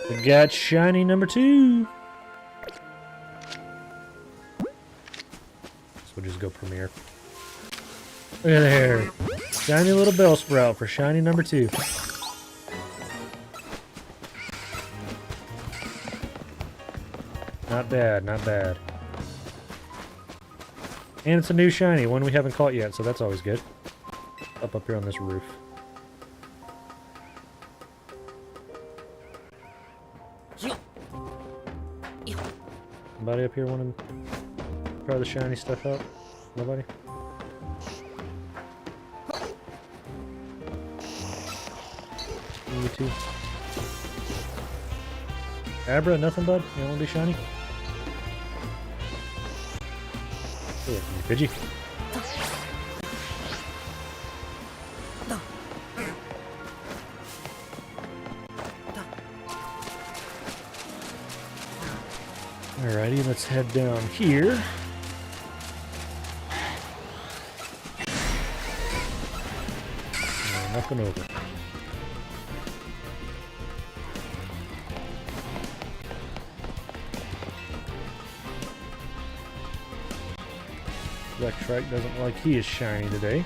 S1: We got shiny number 2. we'll just go Premier. Look at there. Shiny little Bellsprout for shiny number 2. Not bad, not bad. And it's a new shiny, one we haven't caught yet, so that's always good. Up here on this roof. Somebody up here want to try the shiny stuff out? Nobody? You two. Abra, nothing, bud? You don't want to be shiny? Here, Pidgey. Alrighty, let's head down here. Nothing over. Black Shrike doesn't like he is shiny today.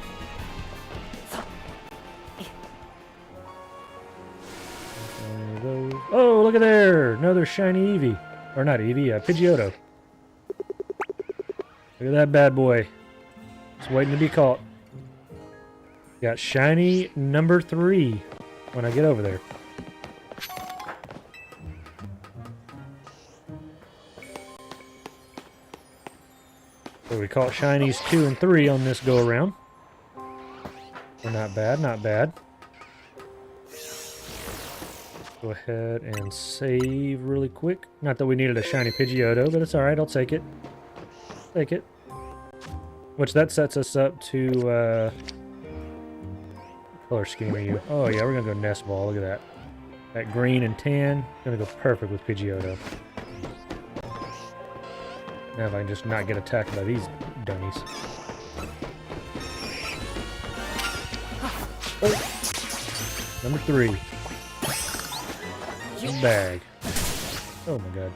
S1: Oh, look at there! Another shiny Eevee. Or not Eevee, Pidgeotto. Look at that bad boy. Just waiting to be caught. Got shiny number 3 when I get over there. So we caught shinies 2 and 3 on this go around. They're not bad, not bad. Go ahead and save really quick. Not that we needed a shiny Pidgeotto, but it's alright, I'll take it. Take it. Which that sets us up to, color scheme are you? Oh yeah, we're gonna go Nest Ball, look at that. That green and tan, gonna go perfect with Pidgeotto. Now if I can just not get attacked by these dummies. Oh. Number 3. Bag. Oh my god.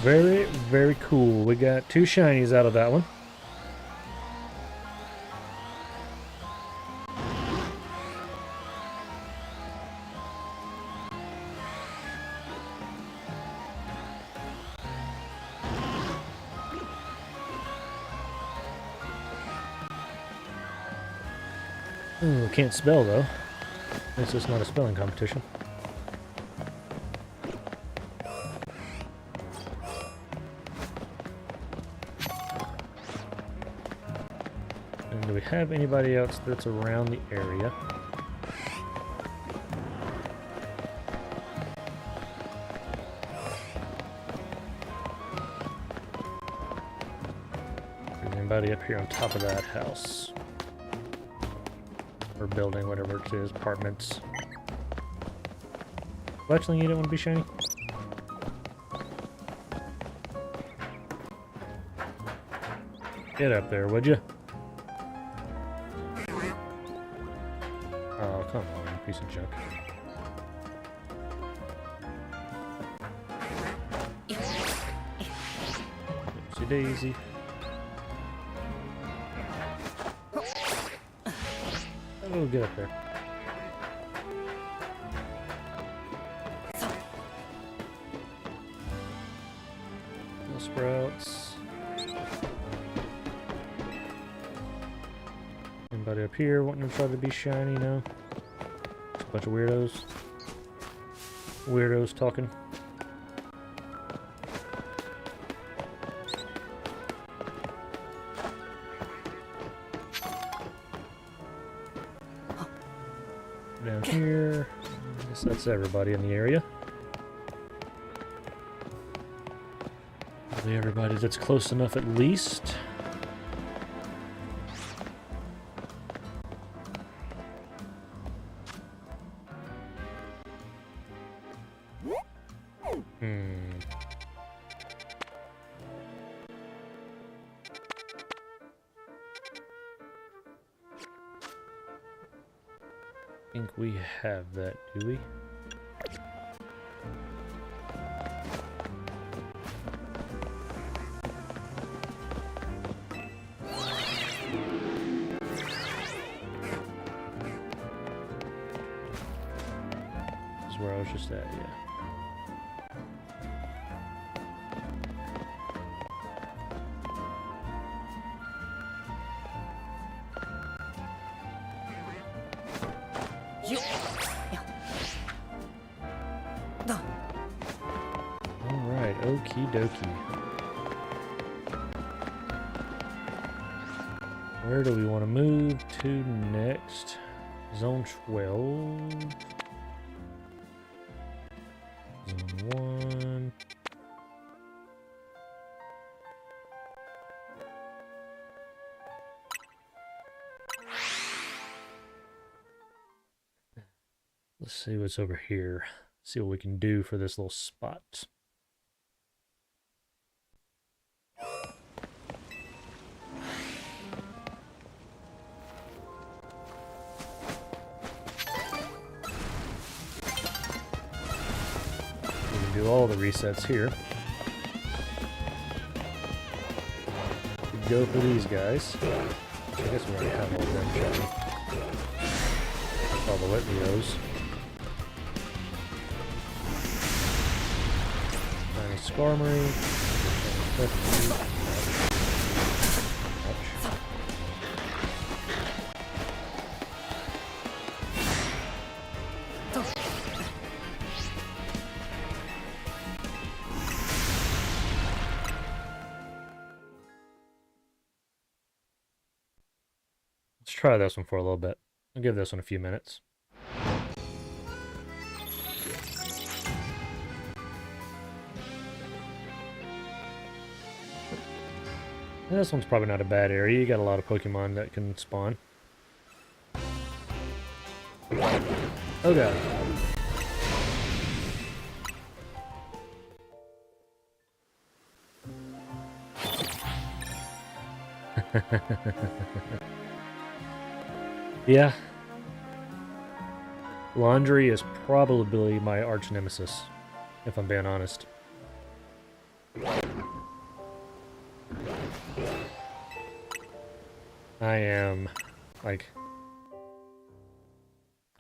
S1: Very, very cool. We got 2 shinies out of that one. Ooh, can't spell though. It's just not a spelling competition. And do we have anybody else that's around the area? Is anybody up here on top of that house? Or building, whatever it is, apartments. Fletchling, you don't want to be shiny? Get up there, would you? Oh, come on, you piece of junk. Oopsie daisy. Oh, get up there. No sprouts. Anybody up here wanting to try to be shiny? No. Just a bunch of weirdos. Weirdos talking. Down here, I guess that's everybody in the area. Probably everybody that's close enough at least. think we have that, do we? This is where I was just at, yeah. Alright, okie dokie. Where do we want to move to next? Zone 12. Zone 1. Let's see what's over here. See what we can do for this little spot. We can do all the resets here. We go for these guys. I guess we already have all of them, shall we? All the Litmios. Skarmory. Let's try this one for a little bit. I'll give this one a few minutes. This one's probably not a bad area. You got a lot of Pokemon that can spawn. Oh god. Yeah. Laundry is probably my arch nemesis, if I'm being honest. I am, like,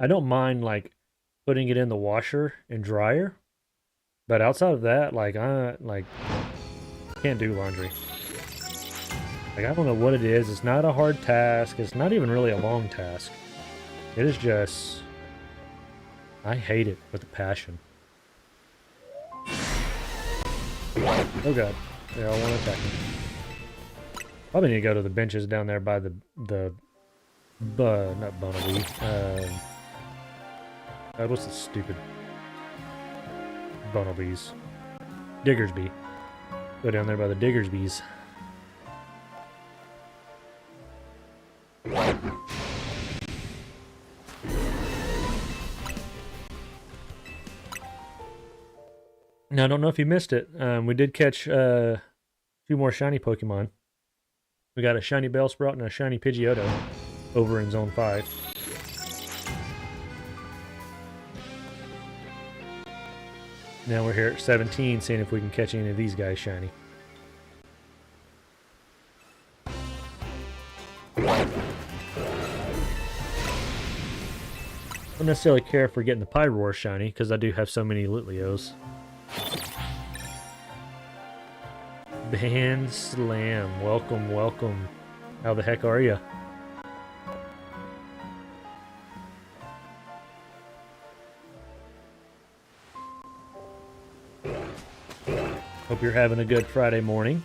S1: I don't mind, like, putting it in the washer and dryer, but outside of that, like, I can't do laundry. Like, I don't know what it is. It's not a hard task. It's not even really a long task. It is just, I hate it with a passion. Oh god, they all want to attack me. Probably need to go to the benches down there by the not Bunnelby. What's the stupid Bunnelbees? Diggersby. Go down there by the Diggersbees. Now, I don't know if you missed it. We did catch a few more shiny Pokemon. We got a shiny Bellsprout and a shiny Pidgeotto over in Zone 5. Now we're here at 17, seeing if we can catch any of these guys shiny. Don't necessarily care for getting the Pyroar shiny, because I do have so many Litlios. Band Slam, welcome, welcome. How the heck are ya? Hope you're having a good Friday morning.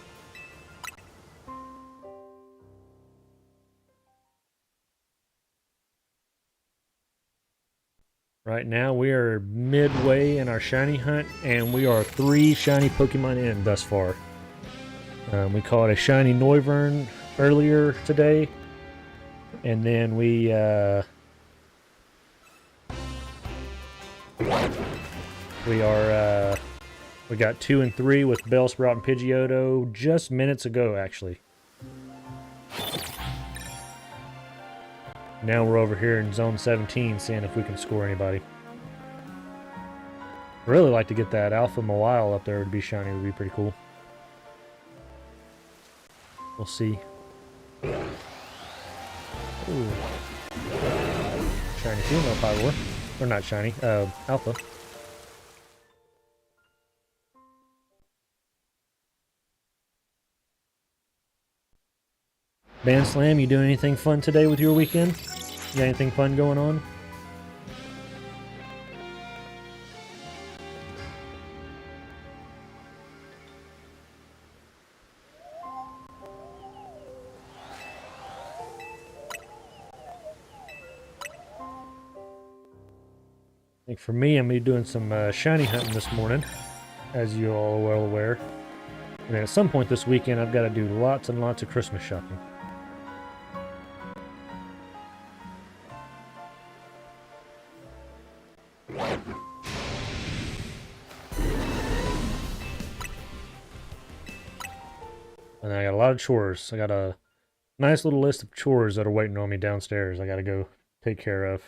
S1: Right now we are midway in our shiny hunt, and we are 3 shiny Pokemon in thus far. We caught a shiny Noivern earlier today, and then we got 2 and 3 with Bellsprout and Pidgeotto just minutes ago, actually. Now we're over here in Zone 17 seeing if we can score anybody. I'd really like to get that Alpha Mawile up there to be shiny. Would be pretty cool. We'll see. Ooh. Shiny female Pyroar. Or not shiny, Alpha. Band Slam, you doing anything fun today with your weekend? You got anything fun going on? I think for me, I'm going to be doing some shiny hunting this morning, as you all are well aware. And then at some point this weekend, I've got to do lots and lots of Christmas shopping. And I got a lot of chores. I got a nice little list of chores that are waiting on me downstairs. I got to go take care of.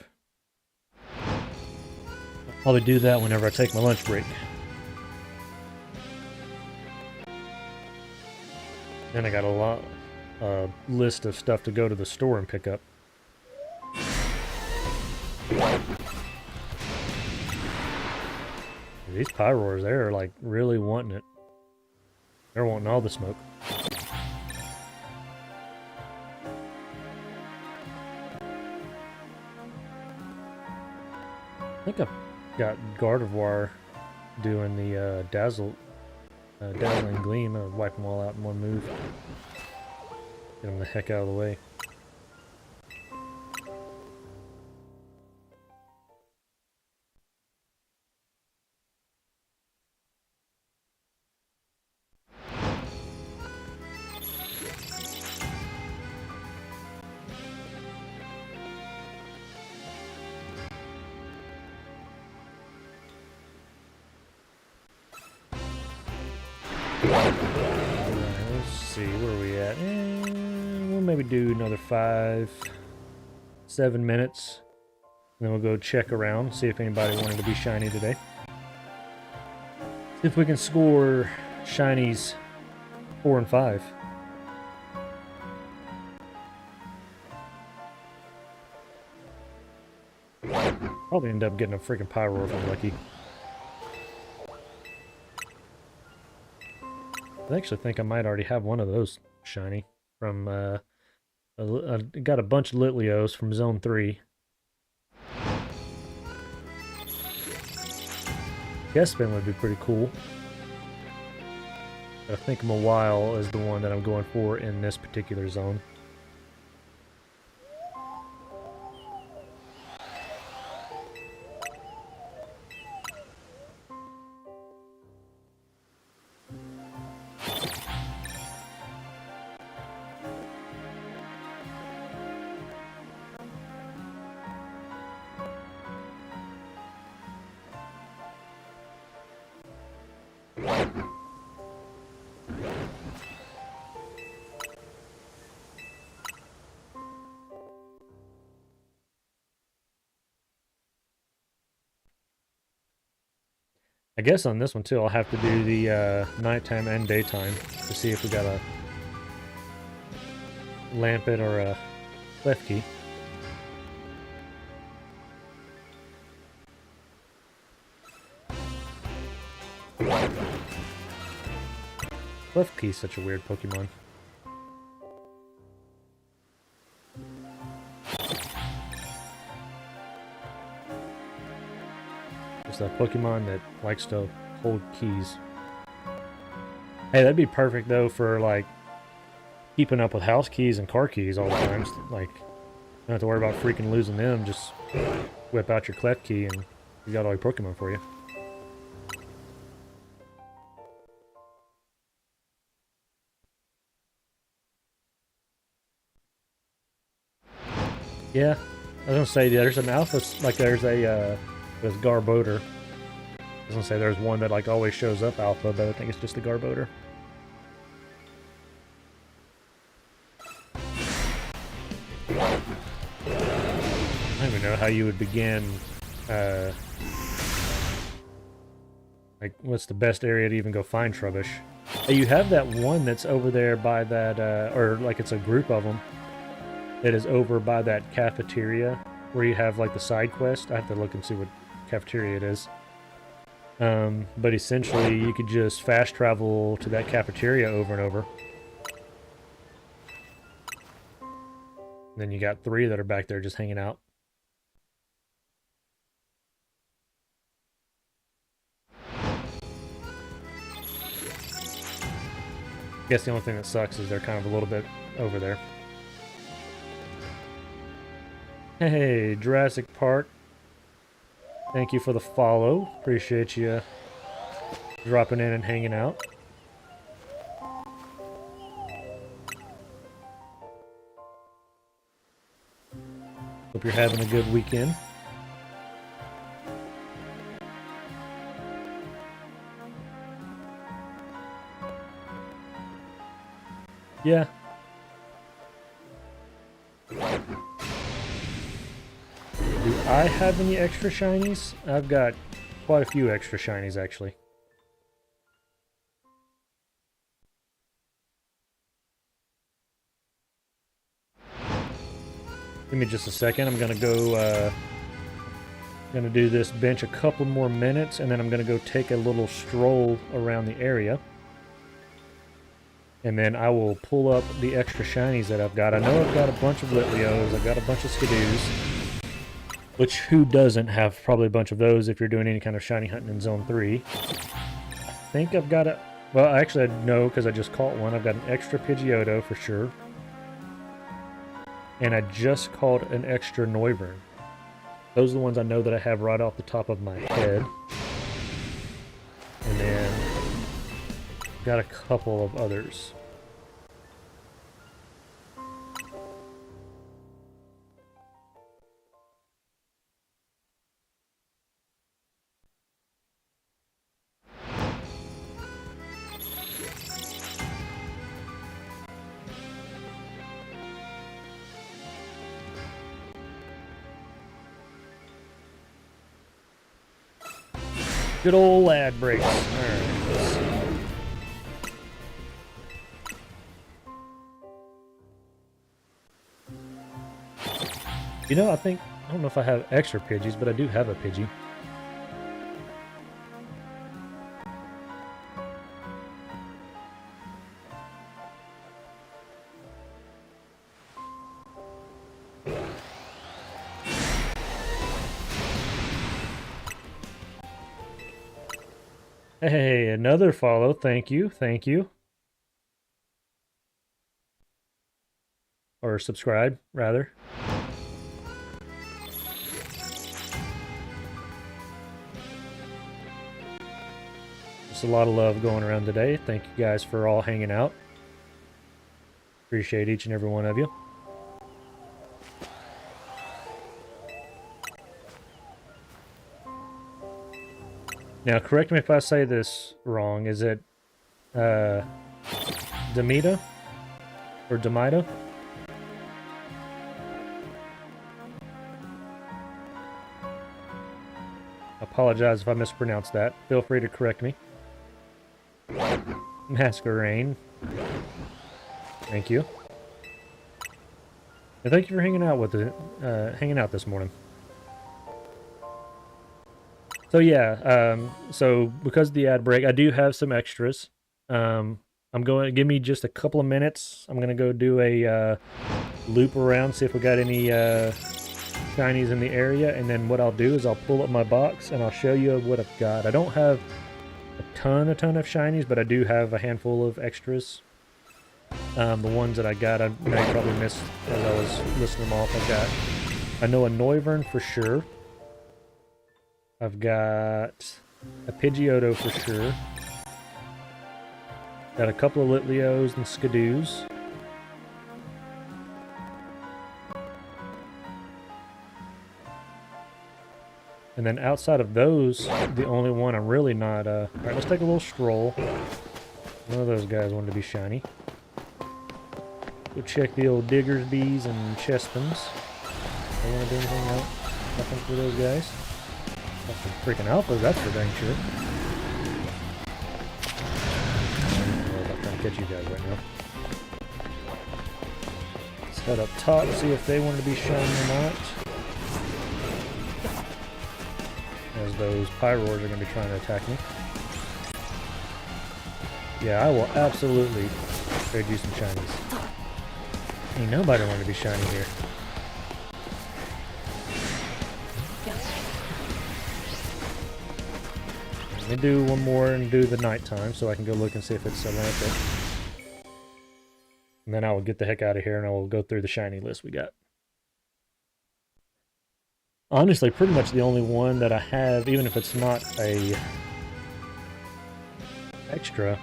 S1: I'll probably do that whenever I take my lunch break. And I got a list of stuff to go to the store and pick up. These Pyroars, they're like really wanting it. They're wanting all the smoke. I think I've got Gardevoir doing the Dazzling Gleam. I'll wipe them all out in one move. Get them the heck out of the way. Let's see, where are we at? We'll maybe do another 5-7 minutes. And then we'll go check around, see if anybody wanted to be shiny today. See if we can score shinies 4 and 5. Probably end up getting a freaking Pyroar if I'm lucky. I actually think I might already have one of those shiny from, I got a bunch of Litleos from Zone 3. Guessspin would be pretty cool. I think Mawile is the one that I'm going for in this particular zone. I guess on this one too, I'll have to do the nighttime and daytime to see if we got a Lampet or a Klefki. Klefki's such a weird Pokemon. It's a Pokemon that likes to hold keys. Hey, that'd be perfect though for like keeping up with house keys and car keys all the time. Like, you don't have to worry about freaking losing them. Just whip out your Klefki and you got all your Pokemon for you. Yeah, I was gonna say there's an alpha, like there's a there's Garbodor. I was gonna say there's one that like always shows up alpha, but I think it's just the Garbodor. know, how you would begin, like, what's the best area to even go find Trubbish? You have that one that's over there by that, or like it's a group of them that is over by that cafeteria where you have like the side quest. I have to look and see what cafeteria it is. But essentially you could just fast travel to that cafeteria over and over. And then you got 3 that are back there just hanging out. I guess the only thing that sucks is they're kind of a little bit over there. Hey, Jurassic Park. Thank you for the follow. Appreciate you dropping in and hanging out. Hope you're having a good weekend. Yeah. Do I have any extra shinies? I've got quite a few extra shinies, actually. Give me just a second. I'm gonna go, gonna do this bench a couple more minutes, and then I'm gonna go take a little stroll around the area. And then I will pull up the extra shinies that I've got. I know I've got a bunch of Litleos, I've got a bunch of Skidoos. Which, who doesn't have probably a bunch of those if you're doing any kind of shiny hunting in Zone 3. I think I've got a... Well, actually, I know because I just caught one. I've got an extra Pidgeotto for sure. And I just caught an extra Noivern. Those are the ones I know that I have right off the top of my head. And then... got a couple of others. Good old lad breaks. Alright, let's see. You know, I don't know if I have extra Pidgeys, but I do have a Pidgey. Hey, another follow. Thank you. Thank you. Or subscribe, rather. Just a lot of love going around today. Thank you guys for all hanging out. Appreciate each and every one of you. Now, correct me if I say this wrong. Is it Demita? Or Demita? Apologize if I mispronounced that. Feel free to correct me. Masquerain. Thank you. And thank you for hanging out with hanging out this morning. So yeah, so because of the ad break, I do have some extras. I'm going to give me just a couple of minutes. I'm gonna go do a loop around, see if we got any shinies in the area, and then what I'll do is I'll pull up my box and I'll show you what I've got. I don't have a ton of shinies, but I do have a handful of extras. The ones that I got, I probably missed as I was listing them off. I know a Noivern for sure. I've got a Pidgeotto for sure. Got a couple of Litleos and Skidoos. And then outside of those, the only one I'm really not... Alright, let's take a little stroll. One of those guys wanted to be shiny. Go check the old Diggersbees and Chespins. They want to do anything else? Nothing for those guys. Got some freaking alphas, that's for dang sure. I'm not trying to catch you guys right now. Let's head up top, see if they want to be shown or not. As those Pyroars are going to be trying to attack me. Yeah, I will absolutely trade you some shinies. Ain't nobody want to be shiny here. Let me do one more and do the nighttime so I can go look and see if it's a Lampet. And then I will get the heck out of here and I will go through the shiny list we got. Honestly, pretty much the only one that I have, even if it's not a extra,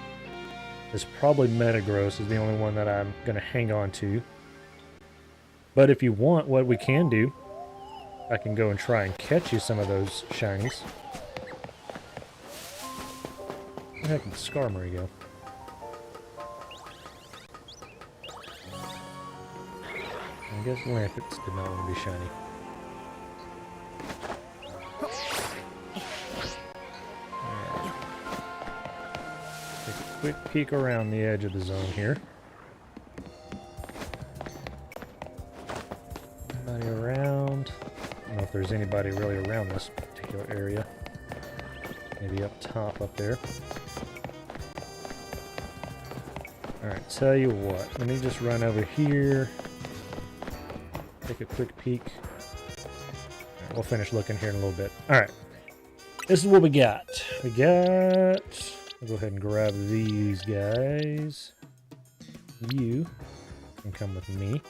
S1: is probably Metagross is the only one that I'm going to hang on to. But if you want, what we can do, I can go and try and catch you some of those shinies. Where the heck did Skarmory go? I guess Lampets did not want to be shiny. Alright. Take a quick peek around the edge of the zone here. Anybody around? I don't know if there's anybody really around this particular area. Maybe up top up there. Alright, tell you what. Let me just run over here. Take a quick peek. Right, we'll finish looking here in a little bit. Alright. This is what we got. I'll go ahead and grab these guys. You can come with me.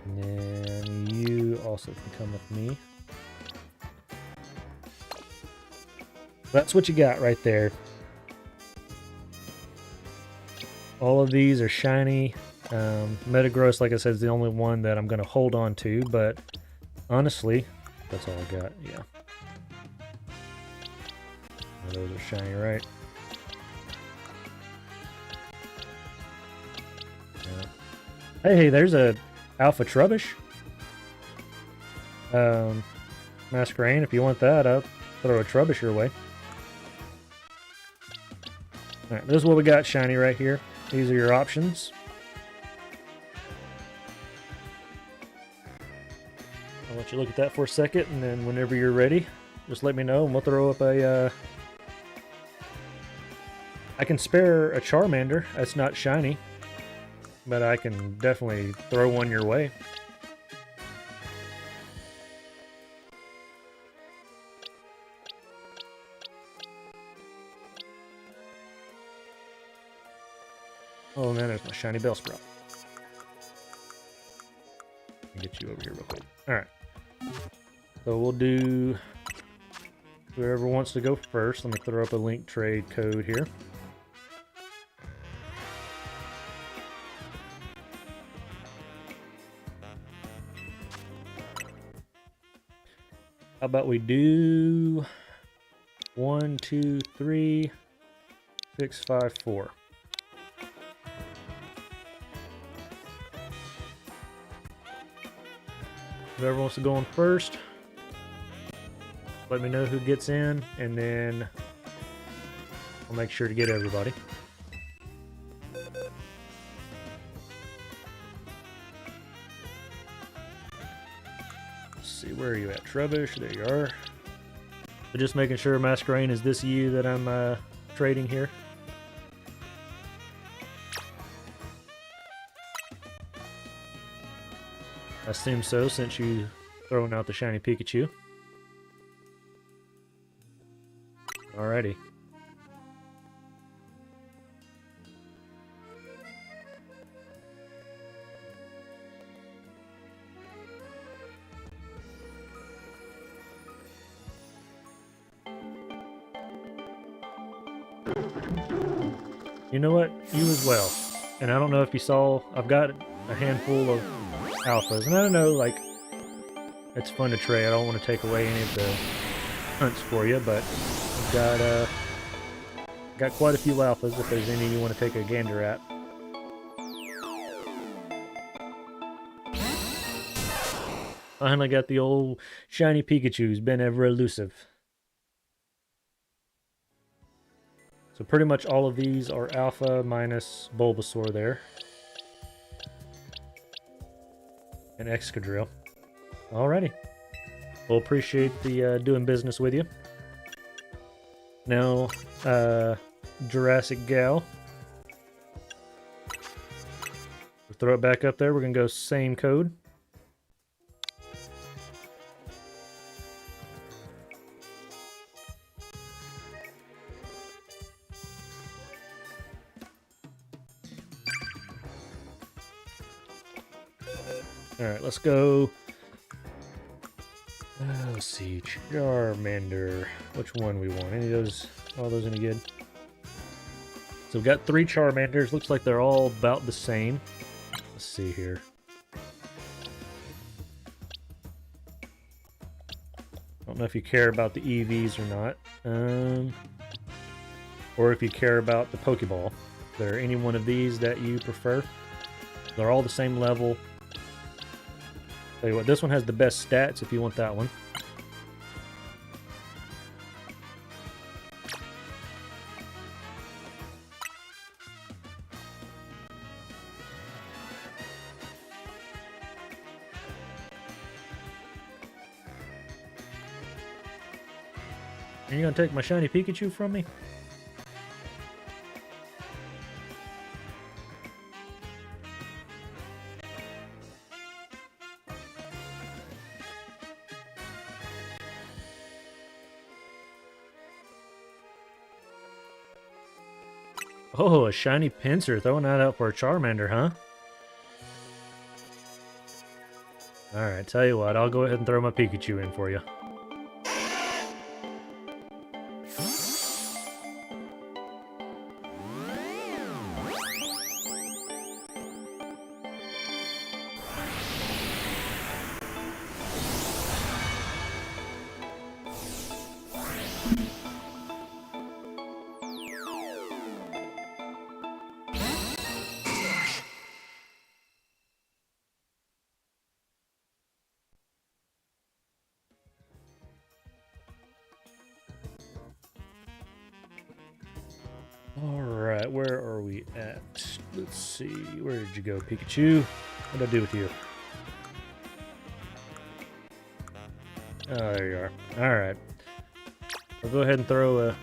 S1: And then you also can come with me. That's what you got right there. All of these are shiny. Metagross, like I said, is the only one that I'm going to hold on to, but honestly, that's all I got, yeah. Those are shiny, right? Yeah. Hey, there's a Alpha Trubbish. Masquerain, if you want that, I'll throw a Trubbish your way. Alright, this is what we got shiny right here. These are your options. I'll let you look at that for a second, and then whenever you're ready, just let me know, and we'll throw up a... I can spare a Charmander. That's not shiny. But I can definitely throw one your way. Oh, and then there's my shiny Bellsprout. Let me get you over here real quick. Alright. So we'll do whoever wants to go first. Let me throw up a link trade code here. How about we do 1, 2, 3, 6, 5, 4. Whoever wants to go on first, let me know who gets in, and then I'll make sure to get everybody. Let's see, where are you at? Trubbish, there you are. So just making sure, Masquerain, is this you that I'm trading here? I assume so, since you throwing out the shiny Pikachu. Alrighty. You know what? You as well. And I don't know if you saw, I've got a handful of alphas. And I don't know, like, it's fun to trade. I don't want to take away any of the hunts for you, but I've got quite a few alphas if there's any you want to take a gander at. Finally got the old shiny Pikachu who's been ever elusive. So pretty much all of these are alpha minus Bulbasaur there. And Excadrill. Alrighty. We'll appreciate the doing business with you. Now, Jurassic Gal. We'll throw it back up there. We're going to go same code. Alright, let's go. Let's see, Charmander. Which one we want? Any of those? All those any good? So we've got 3 Charmanders. Looks like they're all about the same. Let's see here. I don't know if you care about the EVs or not. Or if you care about the Pokeball. Is there any one of these that you prefer? They're all the same level. Tell you what, this one has the best stats if you want that one. Are you gonna take my shiny Pikachu from me? Oh, a shiny Pinsir, throwing that out for a Charmander, huh? Alright, tell you what, I'll go ahead and throw my Pikachu in for you. Alright, where are we at? Let's see, where did you go, Pikachu? What did I do with you? Oh, there you are. Alright. I'll go ahead and throw a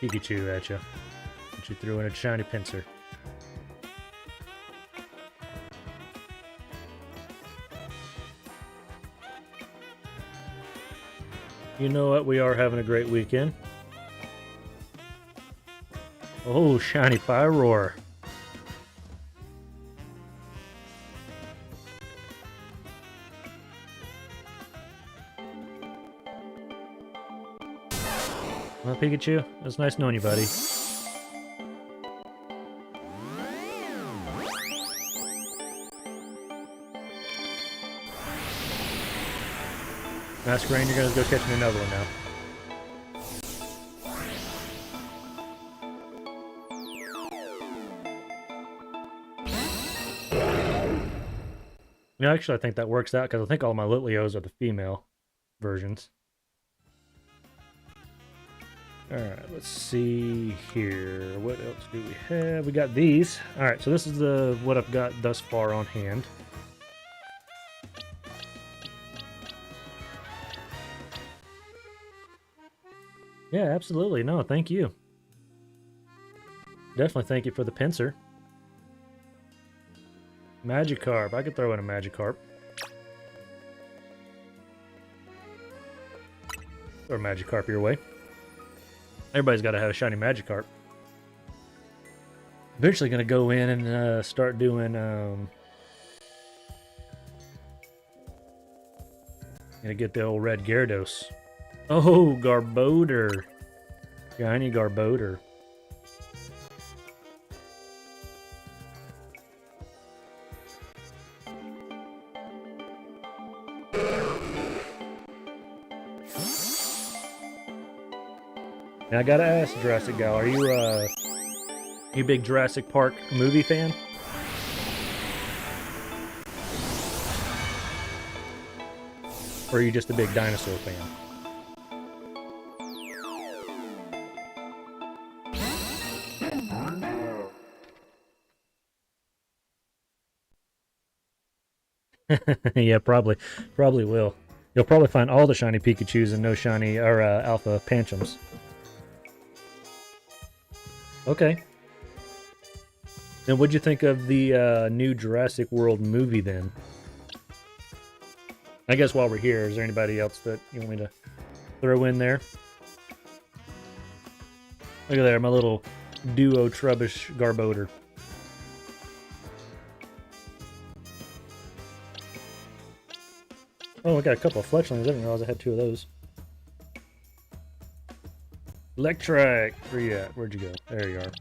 S1: Pikachu at you. But you threw in a shiny Pinsir. You know what? We are having a great weekend. Oh, shiny Pyroar. Well, Pikachu, it was nice knowing you, buddy. Mask Rain, you're gonna go catch me another one now. Yeah, actually, I think that works out because I think all my Litleos are the female versions. Alright, let's see here. What else do we have? We got these. Alright, so this is what I've got thus far on hand. Yeah, absolutely. No, thank you. Definitely thank you for the Pinsir. Magikarp. I could throw in a Magikarp. Throw a Magikarp your way. Everybody's got to have a shiny Magikarp. Eventually going to go in and start doing... Gonna get the old red Gyarados. Oh, Garbodor. Shiny Garbodor. Now I gotta ask, Jurassic Gal, are you a big Jurassic Park movie fan? Or are you just a big dinosaur fan? Yeah, probably will. You'll probably find all the shiny Pikachus and no shiny or alpha Panchams. Okay. Then what'd you think of the new Jurassic World movie then? I guess while we're here, is there anybody else that you want me to throw in there? Look at there, my little duo Trubbish Garbodor. Oh, I got a couple of fletchlings. I didn't realize I had 2 of those. Electric! Where you at? Where'd you go? There you are.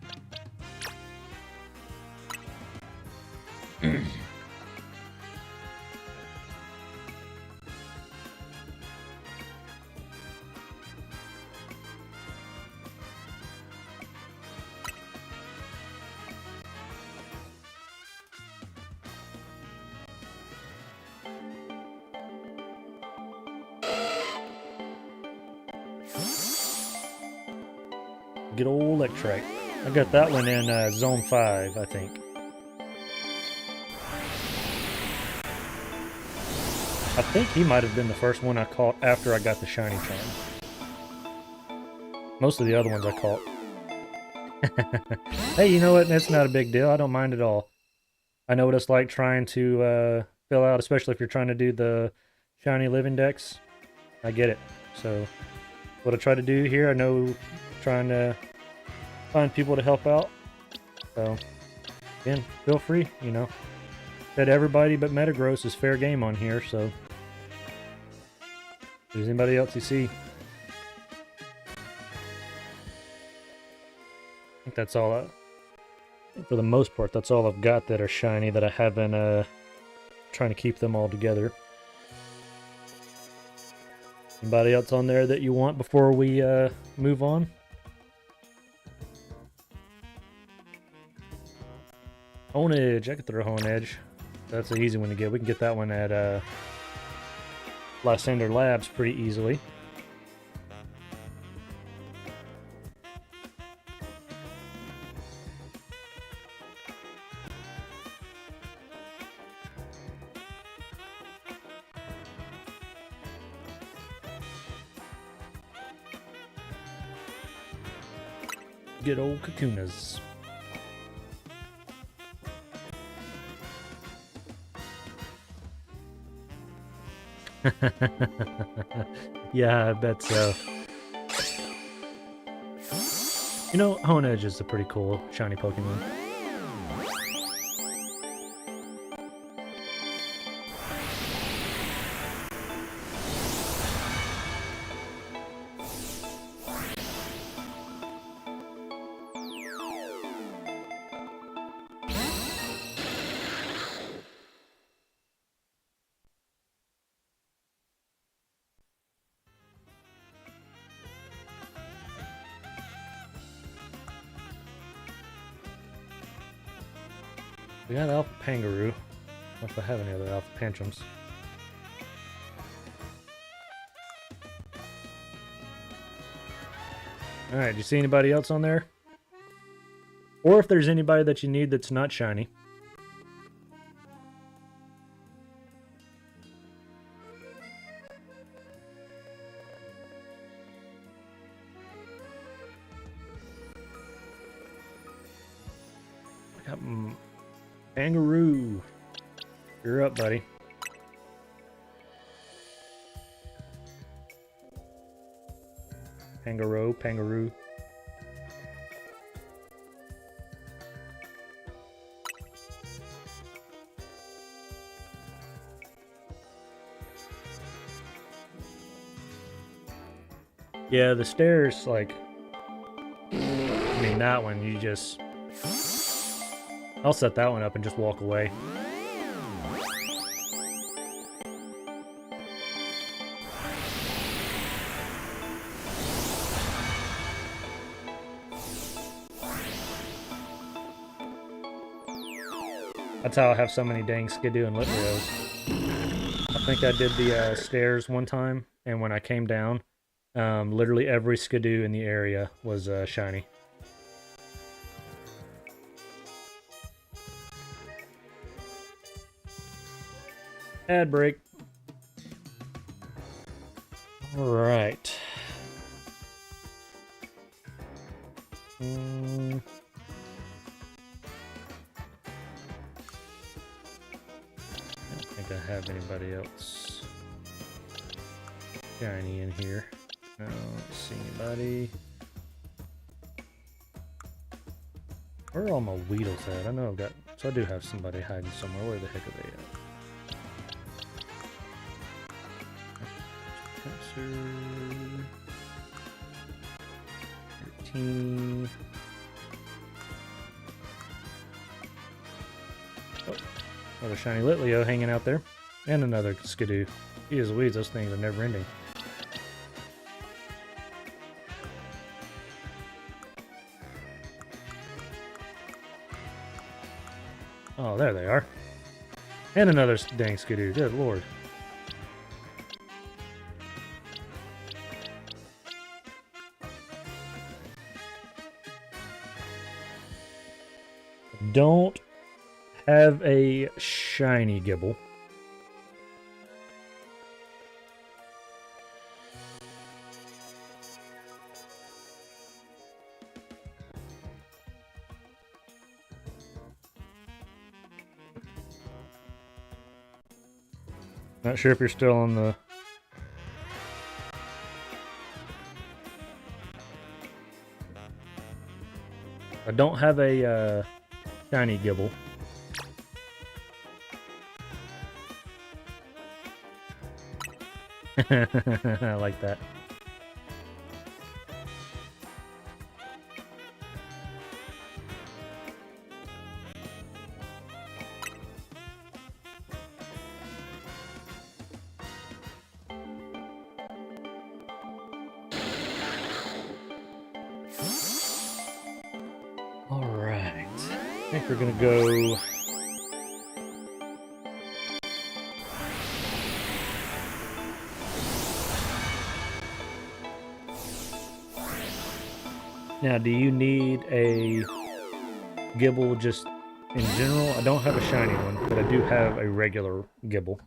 S1: Good old Electric. I got that one in Zone 5, I think. I think he might have been the first one I caught after I got the shiny charm. Most of the other ones I caught. Hey, you know what? That's not a big deal. I don't mind at all. I know what it's like trying to fill out, especially if you're trying to do the shiny living decks. I get it. So, what I try to do here, I know trying to find people to help out. So, again, feel free, you know. Said everybody but Metagross is fair game on here, so if there's anybody else you see. I think that's all for the most part, that's all I've got that are shiny that I haven't trying to keep them all together. Anybody else on there that you want before we move on? Honedge, I could throw Honedge. That's an easy one to get. We can get that one at Lysander Labs pretty easily. Good old Kakunas. Yeah, I bet so. You know, Honedge is a pretty cool shiny Pokemon. We got Alpha Pangaroo. I don't know if I have any other Alpha Panchams. Alright, do you see anybody else on there? Or if there's anybody that you need that's not shiny. I got Kangaroo. You're up, buddy. Pangaroo. Yeah, the stairs, like, I mean, that one, you just, I'll set that one up and just walk away. That's how I have so many dang Skidoo and Litrios. I think I did the stairs one time, and when I came down, literally every skidoo in the area was shiny. Ad break. Alright. I don't think I have anybody else shiny in here. I don't see anybody. Where are all my Weedles at? I know I've got... So I do have somebody hiding somewhere. Where the heck are they at? Professor... 13... Oh, another shiny Litleo hanging out there. And another Skidoo. Jeez Louise, those things are never ending. Oh, there they are. And another dang Skidoo. Good lord. Don't have a shiny Gibble. Not sure if you're still on the... I don't have a shiny Gibble. I like that. Alright. I think we're gonna go... Now, do you need a Gibble just in general? I don't have a shiny one, but I do have a regular Gibble.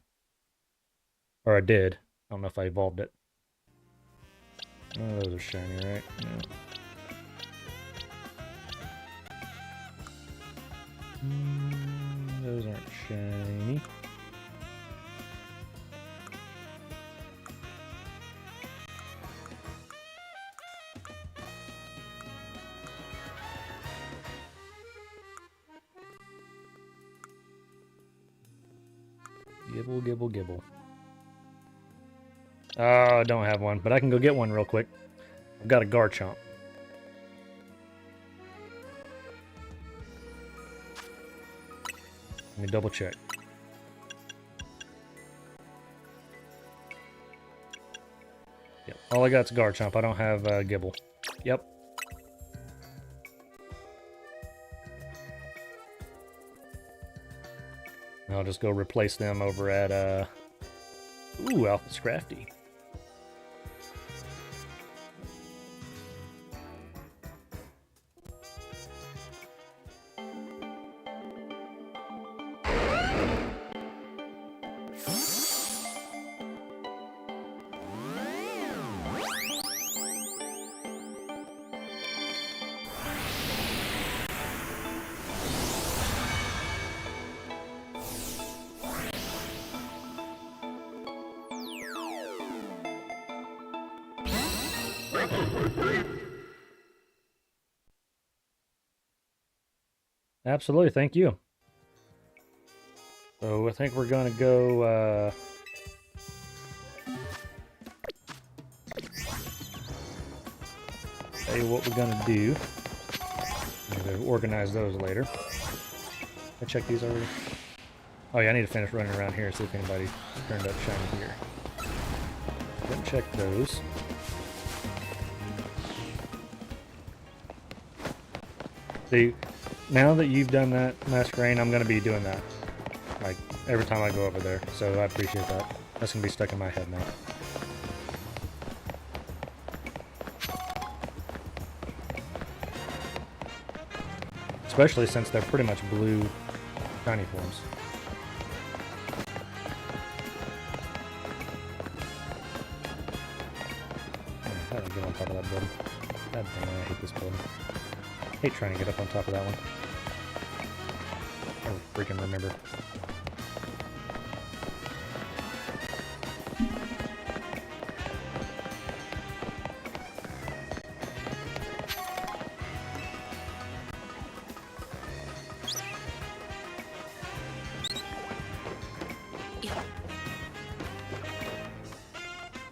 S1: Or I did. I don't know if I evolved it. Oh, those are shiny, right? Yeah. Those aren't shiny. Gibble, Gibble, Gibble. Oh, I don't have one, but I can go get one real quick. I've got a Garchomp. Let me double check. Yep, all I got's Garchomp. I don't have Gibble. Yep. I'll just go replace them over at, ooh, Alpha Scrafty. Absolutely, thank you. So I think we're gonna go tell you what we're gonna do. I'm gonna organize those later. I checked these already. Oh yeah, I need to finish running around here and see if anybody turned up shiny here. Didn't check those. See, now that you've done that, Masquerain, I'm going to be doing that. Like, every time I go over there. So I appreciate that. That's gonna be stuck in my head now. Especially since they're pretty much blue shiny forms. How do I get on top of that building? God damn it, I hate this building. I hate trying to get up on top of that one. I don't freaking remember.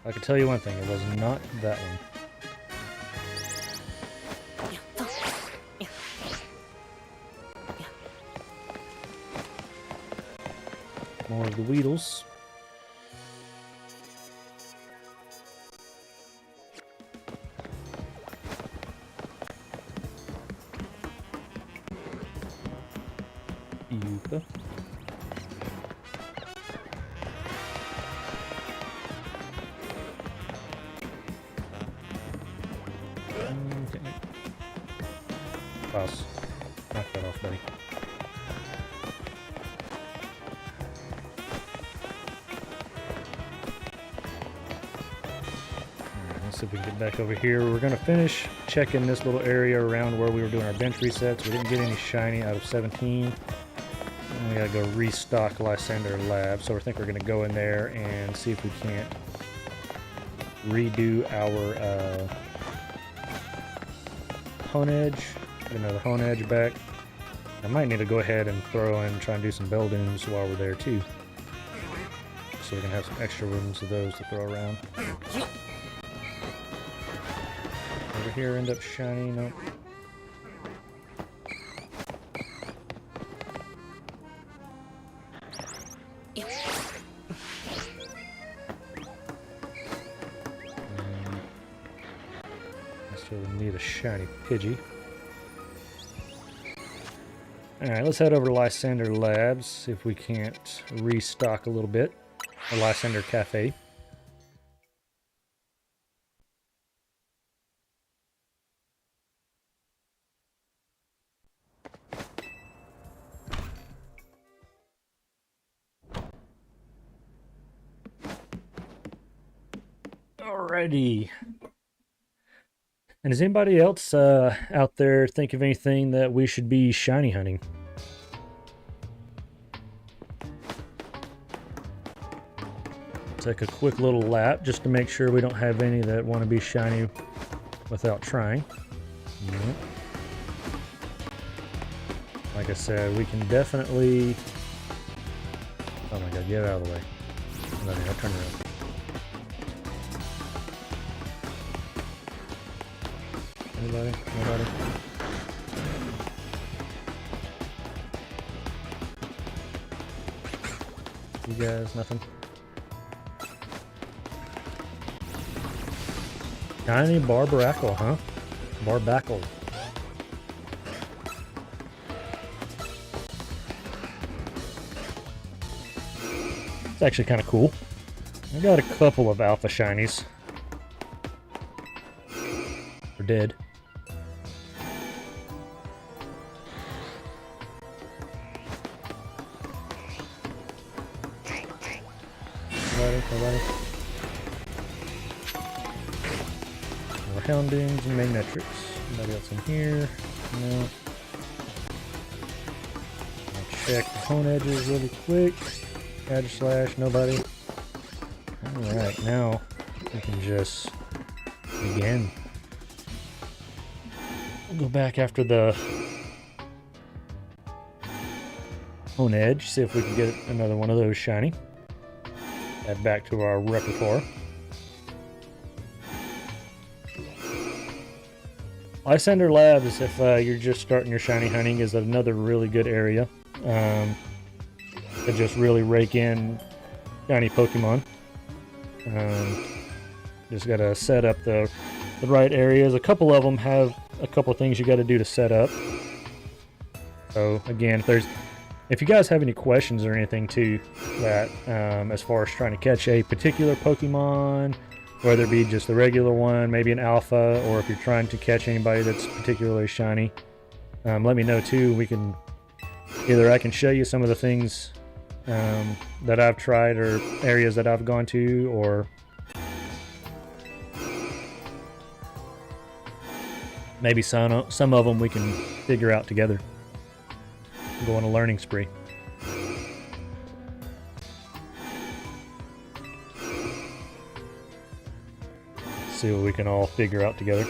S1: I can tell you one thing, it was not that one. More of the Weedles. Yuka. Pass. Knock that off, buddy. Alright, let's see if we can get back over here. We're going to finish checking this little area around where we were doing our bench resets. We didn't get any shiny out of 17. And we got to go restock Lysander Lab. So I think we're going to go in there and see if we can't redo our Hone Edge. Get another Hone Edge back. I might need to go ahead and throw in, try and do some Beldooms while we're there too. So we can have some extra rooms of those to throw around. Over here end up shiny, nope. I still need a shiny Pidgey. Alright, let's head over to Lysander Labs, see if we can't restock a little bit. Or Lysander Cafe. Alrighty. And does anybody else out there think of anything that we should be shiny hunting? Take a quick little lap just to make sure we don't have any that want to be shiny without trying. Yep. Like I said, we can definitely... Oh my god, get out of the way. I'll turn around. Anybody? Nobody? You guys, nothing? Tiny Barbackle, huh? Barbackle. It's actually kind of cool. I got a couple of alpha shinies. They're dead. Nobody. More Houndoons and Magnetrics. Anybody else in here? No. I'll check the Hone Edges really quick. Edge Slash, nobody. Alright, now we can just begin. We'll go back after the Hone Edge, see if we can get another one of those shiny. Add back to our repertoire. Lysander Labs, if you're just starting your shiny hunting, is another really good area to just really rake in shiny Pokemon. Just gotta set up the right areas. A couple of them have a couple things you gotta do to set up. So again, if there's If you guys have any questions or anything too, that as far as trying to catch a particular Pokemon, whether it be just the regular one, maybe an alpha, or if you're trying to catch anybody that's particularly shiny, let me know too. We can either I can show you some of the things that I've tried or areas that I've gone to, or maybe some of them we can figure out together. Go on a learning spree. See what we can all figure out together.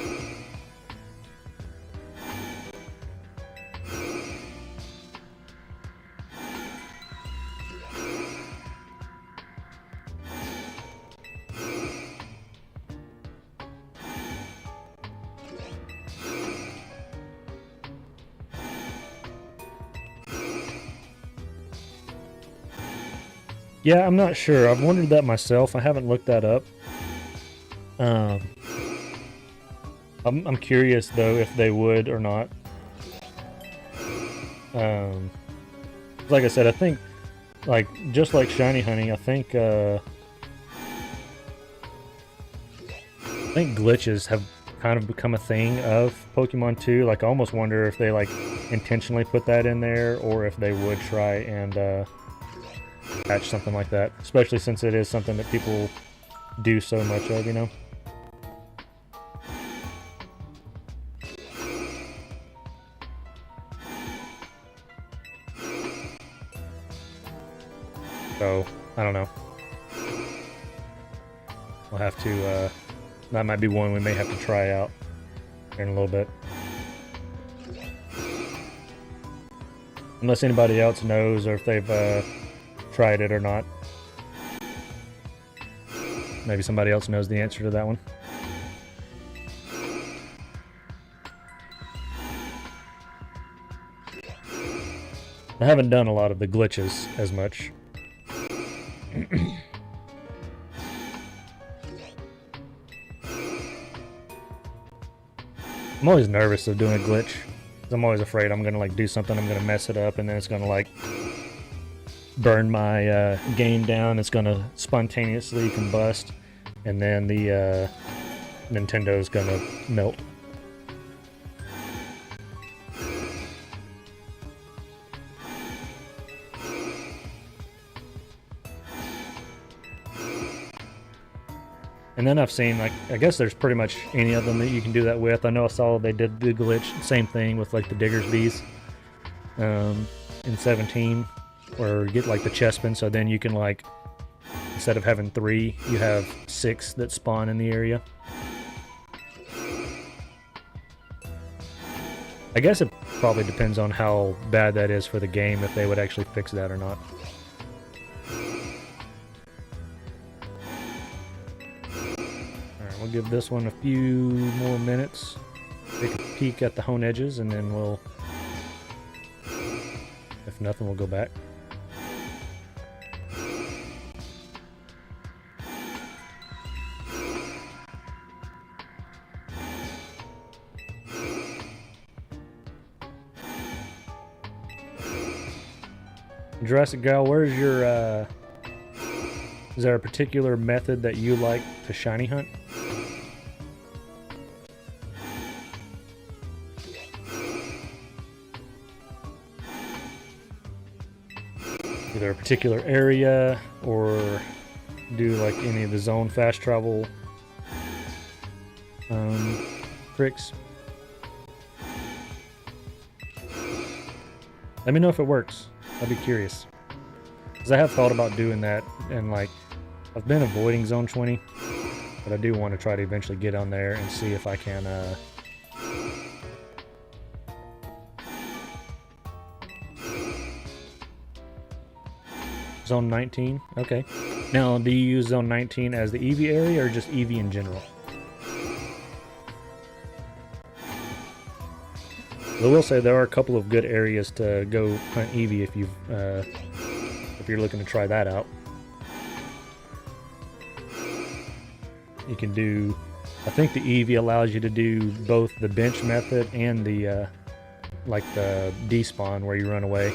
S1: Yeah, I'm not sure. I've wondered that myself. I haven't looked that up. I'm curious though if they would or not. Like I said, I think just like shiny hunting, I think glitches have kind of become a thing of Pokemon 2. Like I almost wonder if they like intentionally put that in there, or if they would try and patch something like that, especially since it is something that people do so much of, you know. So I don't know. We'll have to that might be one we may have to try out here in a little bit, unless anybody else knows, or if they've tried it or not. Maybe somebody else knows the answer to that one. I haven't done a lot of the glitches as much. I'm always nervous of doing a glitch. I'm always afraid I'm gonna like do something, I'm gonna mess it up, and then it's gonna like burn my game down. It's gonna spontaneously combust, and then the Nintendo's gonna melt. And then I've seen, like, I guess there's pretty much any of them that you can do that with. I know I saw they did the glitch, same thing with like the Digger's Bees in 17, or get like the Chespin, so then you can like, instead of having 3, you have 6 that spawn in the area. I guess it probably depends on how bad that is for the game, if they would actually fix that or not. Alright, we'll give this one a few more minutes. Take a peek at the hone edges, and then we'll, if nothing, we'll go back. Jurassic Gal, where's your, is there a particular method that you like to shiny hunt? Either a particular area, or do like any of the zone fast travel tricks? Let me know if it works. I'd be curious, because I have thought about doing that, and like I've been avoiding Zone 20, but I do want to try to eventually get on there and see if I can Zone 19. Okay, now do you use Zone 19 as the Eevee area, or just Eevee in general? I will say there are a couple of good areas to go hunt Eevee if you're looking to try that out. You can do, I think the Eevee allows you to do both the bench method and the like the despawn where you run away.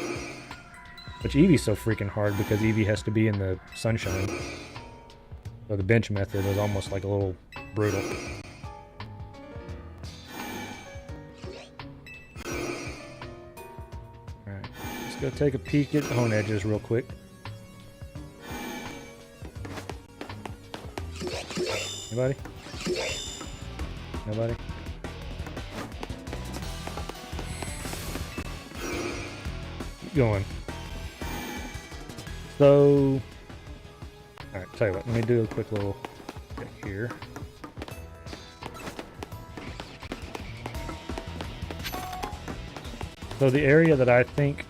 S1: Which Eevee's so freaking hard because Eevee has to be in the sunshine. So the bench method is almost like a little brutal. Alright, let's go take a peek at Hone Edges real quick. Anybody? Nobody? Keep going. So, alright, tell you what, let me do a quick little check here. So the area that I think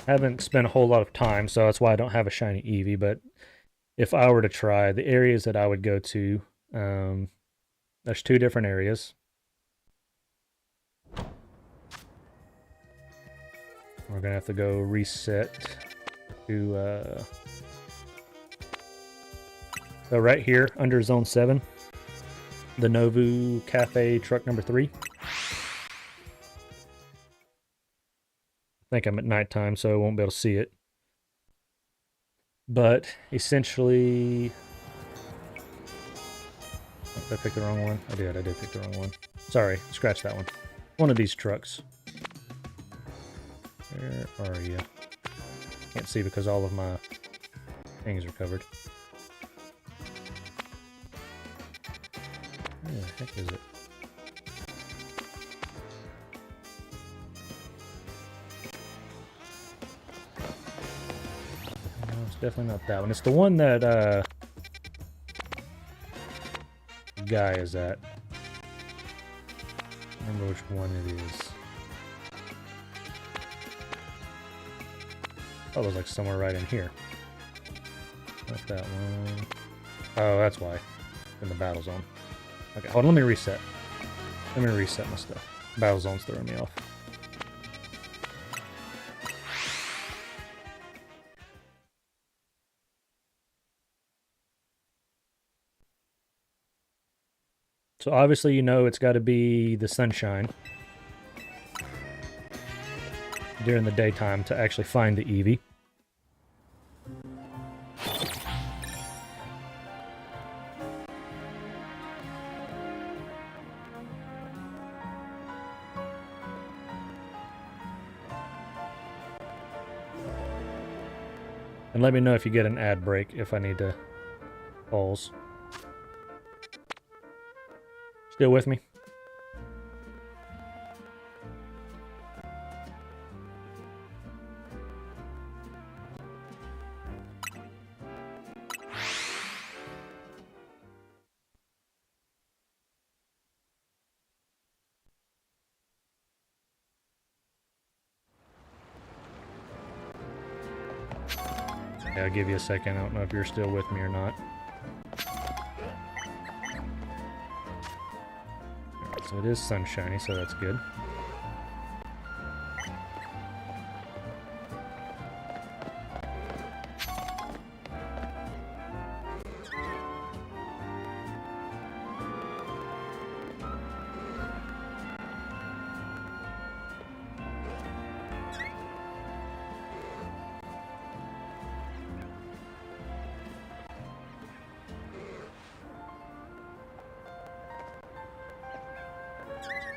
S1: haven't spent a whole lot of time, so that's why I don't have a shiny Eevee, but if I were to try, the areas that I would go to, there's 2 different areas. We're gonna have to go reset to so right here under Zone 7, the Novu Cafe truck number 3. I think I'm at nighttime, so I won't be able to see it. But essentially, oh, did I pick the wrong one? I did pick the wrong one. Sorry, scratch that one. One of these trucks. Where are you? Can't see because all of my things are covered. Where the heck is it? No, it's definitely not that one. It's the one that guy is at. I remember which one it is. Oh, it was like somewhere right in here. Not that one. Oh, that's why. In the battle zone. Okay, hold on, let me reset. Let me reset my stuff. Battle zone's throwing me off. So obviously you know it's got to be the sunshine during the daytime to actually find the Eevee. And let me know if you get an ad break if I need to pause. Still with me? Yeah, I'll give you a second. I don't know if you're still with me or not. Alright, so it is sunshiny, so that's good.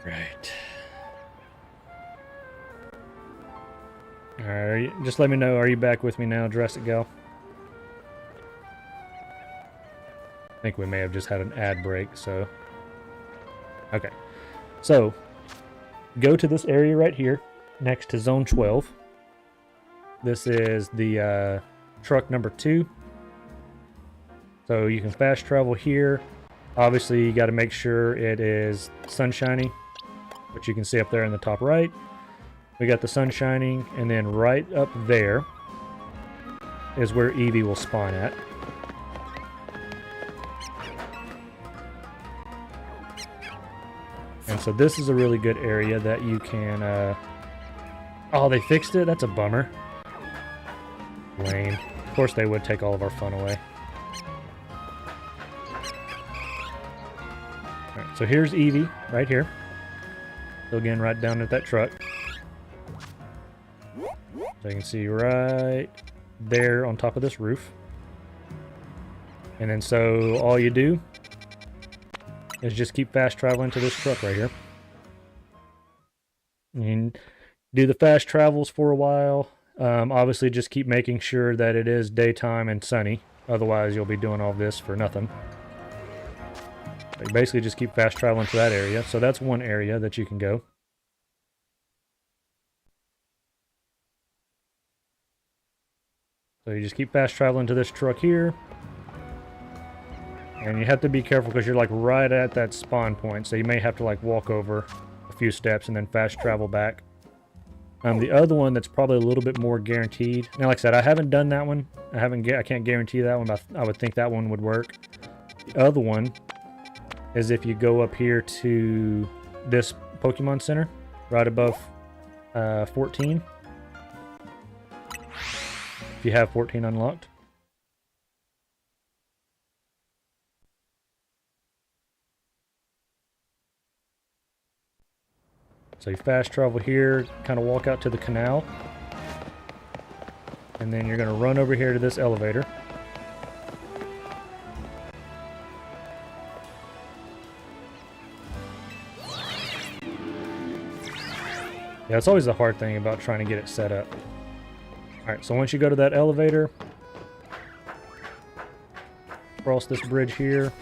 S1: Right. Alright, just let me know. Are you back with me now, Jurassic Gal? I think we may have just had an ad break, so... Okay. So, go to this area right here, next to Zone 12. This is the truck number 2. So you can fast travel here. Obviously, you got to make sure it is sunshiny, which you can see up there in the top right. We got the sun shining, and then right up there is where Eevee will spawn at. And so this is a really good area that you can... Oh, they fixed it? That's a bummer. Lame. Of course they would take all of our fun away. Alright, so here's Eevee, right here. So again, right down at that truck. So you can see right there on top of this roof. And then so all you do is just keep fast traveling to this truck right here. And do the fast travels for a while. Obviously just keep making sure that it is daytime and sunny. Otherwise you'll be doing all this for nothing. But you basically just keep fast traveling to that area. So that's one area that you can go. So you just keep fast traveling to this truck here. And you have to be careful because you're like right at that spawn point. So you may have to like walk over a few steps and then fast travel back. The other one that's probably a little bit more guaranteed. Now, like I said, I haven't done that one. I can't guarantee that one, but I would think that one would work. The other one is if you go up here to this Pokemon Center, right above 14. If you have 14 unlocked. So you fast travel here, kind of walk out to the canal. And then you're going to run over here to this elevator. Yeah, it's always the hard thing about trying to get it set up. Alright, so once you go to that elevator, cross this bridge here,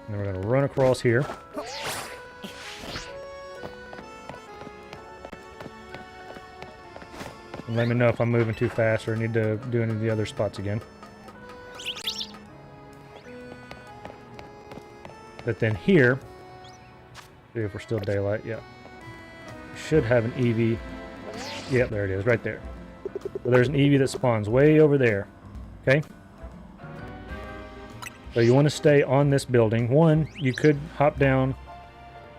S1: and we're going to run across here. And let me know if I'm moving too fast or need to do any of the other spots again. But then here, see if we're still daylight, yeah. Should have an Eevee. Yep, there it is, right there. So there's an Eevee that spawns way over there. Okay? So you want to stay on this building. One, you could hop down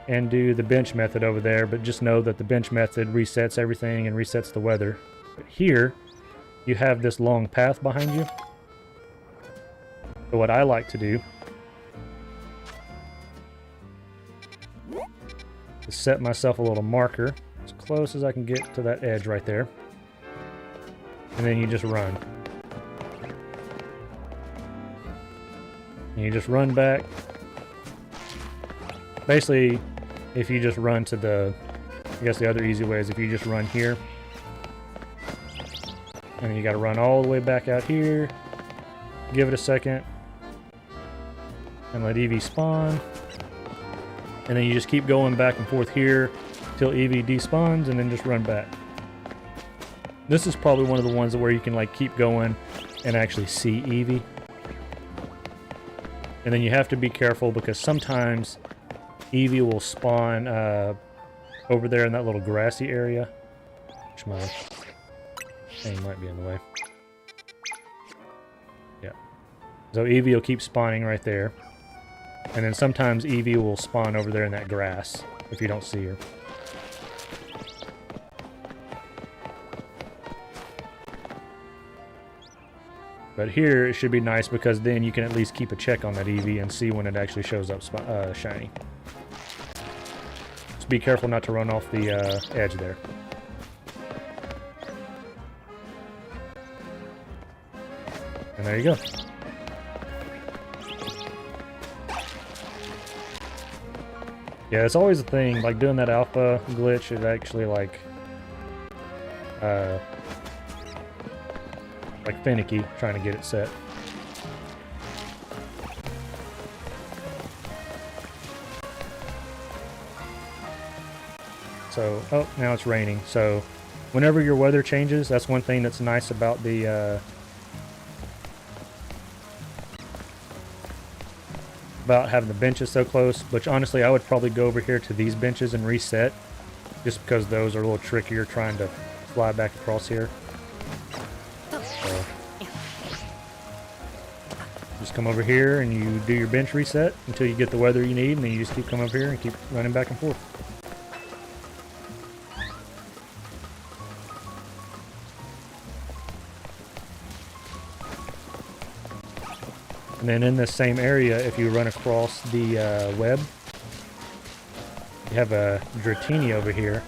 S1: and do the bench method over there, but just know that the bench method resets everything and resets the weather. But here, you have this long path behind you. So what I like to do is set myself a little marker as close as I can get to that edge right there. And then you just run. And you just run back. Basically, if you just run to the... I guess the other easy way is if you just run here. And then you got to run all the way back out here. Give it a second. And let Eevee spawn. And then you just keep going back and forth here till Eevee despawns and then just run back. This is probably one of the ones where you can like keep going and actually see Eevee. And then you have to be careful because sometimes Eevee will spawn over there in that little grassy area. Which my thing might be in the way. Yeah. So Eevee will keep spawning right there. And then sometimes Eevee will spawn over there in that grass if you don't see her. But here it should be nice because then you can at least keep a check on that Eevee and see when it actually shows up shiny. Just be careful not to run off the edge there. And there you go. Yeah, it's always a thing, like doing that alpha glitch is actually like finicky trying to get it set. So, oh, now it's raining. So, whenever your weather changes, that's one thing that's nice about the about having the benches so close. But honestly, I would probably go over here to these benches and reset, just because those are a little trickier trying to fly back across here. So, just come over here and you do your bench reset until you get the weather you need, and then you just keep coming over here and keep running back and forth. And then in this same area, if you run across the web, You have a Dratini over here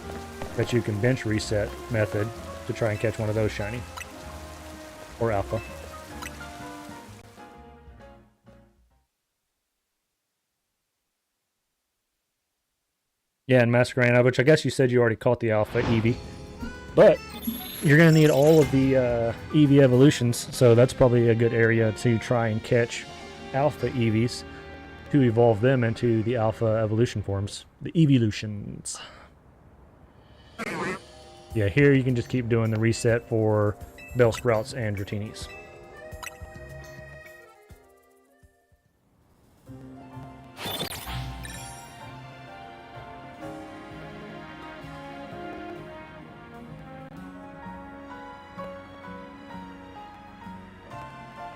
S1: that you can bench reset method to try and catch one of those shiny. Or alpha. Yeah, and Masquerade, which I guess you said you already caught the alpha Eevee. But you're going to need all of the Eevee evolutions, so that's probably a good area to try and catch alpha Eevees to evolve them into the alpha evolution forms. The Eeveelutions. Yeah, here you can just keep doing the reset for Bellsprouts and Dratinis.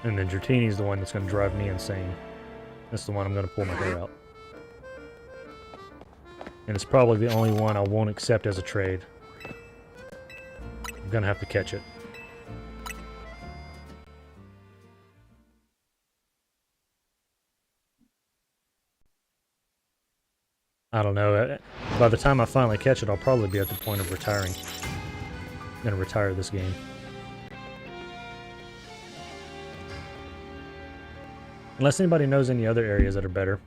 S1: And then Dratini's the one that's going to drive me insane. That's the one I'm going to pull my hair out. And it's probably the only one I won't accept as a trade. I'm going to have to catch it. I don't know. By the time I finally catch it, I'll probably be at the point of retiring. I'm going to retire this game. Unless anybody knows any other areas that are better.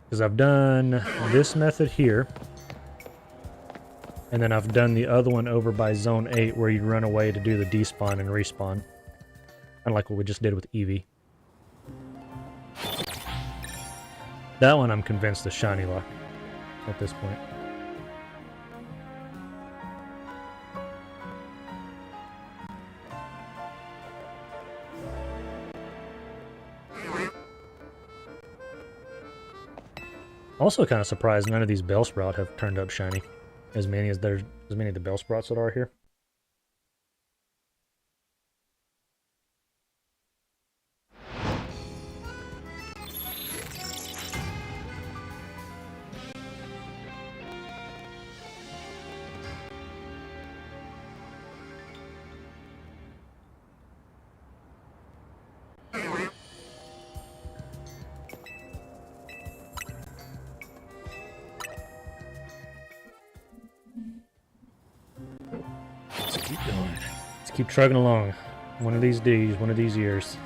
S1: Because I've done this method here. And then I've done the other one over by Zone 8 where you run away to do the despawn and respawn. Kind of like what we just did with Eevee. That one I'm convinced is shiny luck at this point. Also kind of surprised none of these Bellsprout have turned up shiny. As many of the Bellsprouts that are here. Keep trugging along. One of these days, one of these years.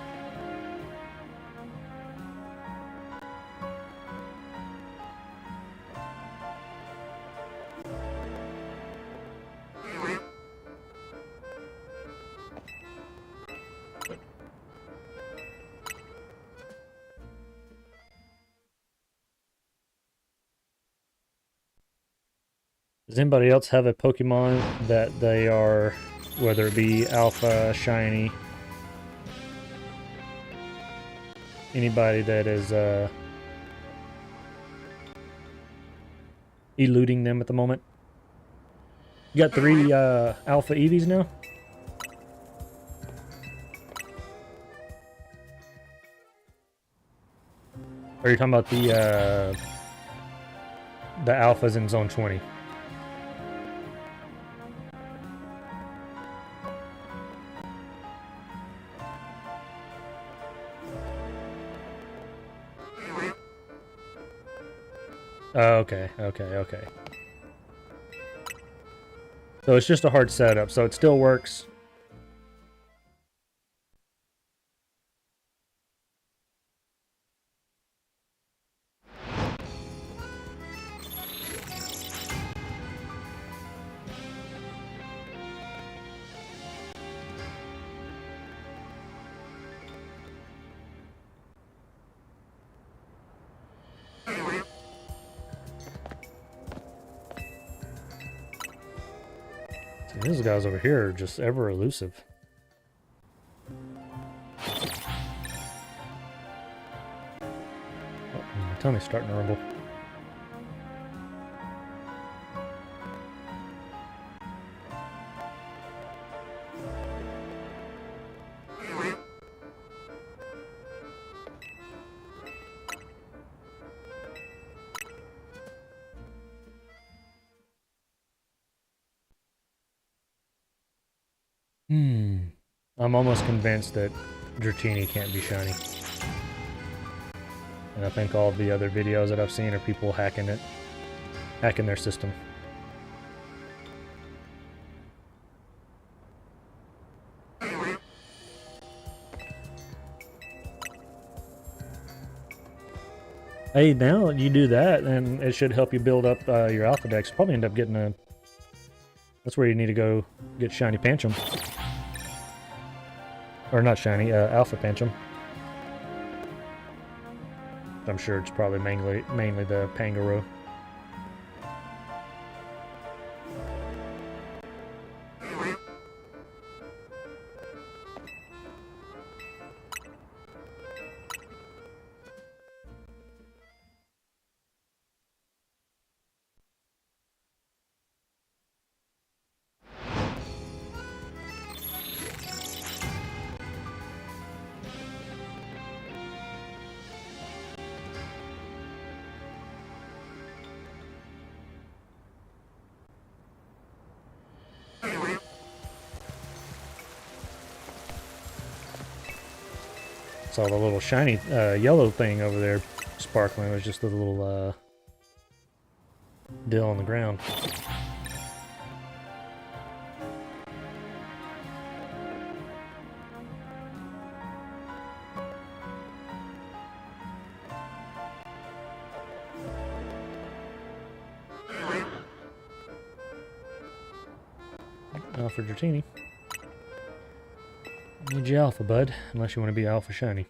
S1: Does anybody else have a Pokemon that they are, whether it be alpha, shiny, anybody that is eluding them at the moment? You got 3 alpha Eevees now? Or are you talking about the alphas in Zone 20? Okay. So it's just a hard setup, so it still works. These guys over here are just ever elusive. Oh, my tummy's starting to rumble. I'm almost convinced that Dratini can't be shiny. And I think all the other videos that I've seen are people hacking their system. Hey, now you do that, and it should help you build up your alpha decks. Probably end up getting a... That's where you need to go get shiny Pancham. Or not shiny, alpha Pancham. I'm sure it's probably mainly the Pangoro. Saw the little shiny yellow thing over there sparkling. It was just a little dill on the ground. Alpha Dratini. Need your alpha, bud, unless you want to be alpha shiny.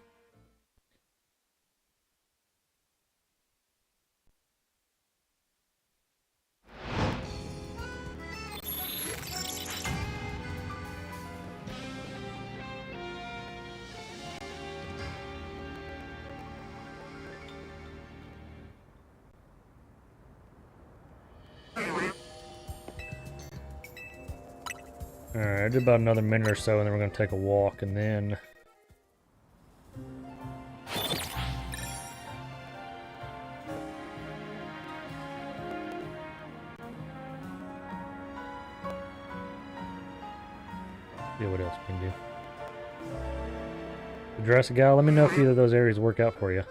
S1: Alright, did about another minute or so, and then we're going to take a walk, and then... see what else we can do. The Jurassic Gal, let me know if either of those areas work out for you.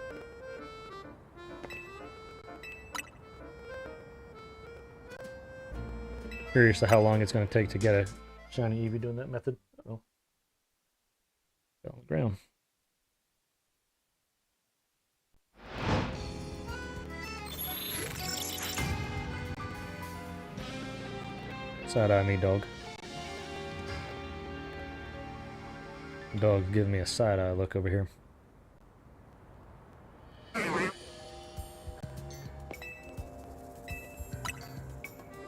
S1: Curious to how long it's going to take to get a shiny Eevee doing that method. Uh-oh. Fell on the ground. Side-eye me, dog. Dog's giving me a side-eye look over here.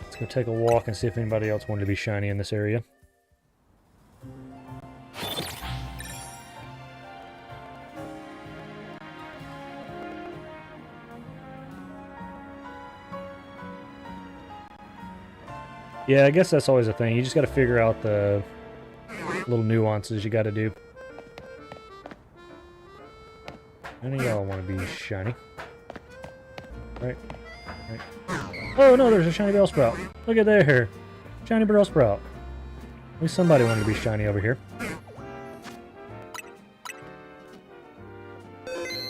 S1: Let's go take a walk and see if anybody else wanted to be shiny in this area. Yeah, I guess that's always a thing. You just got to figure out the little nuances you got to do. None of y'all want to be shiny. Right? Right. Oh no, there's a shiny Bellsprout. Look at there. Shiny Bellsprout. At least somebody wanted to be shiny over here.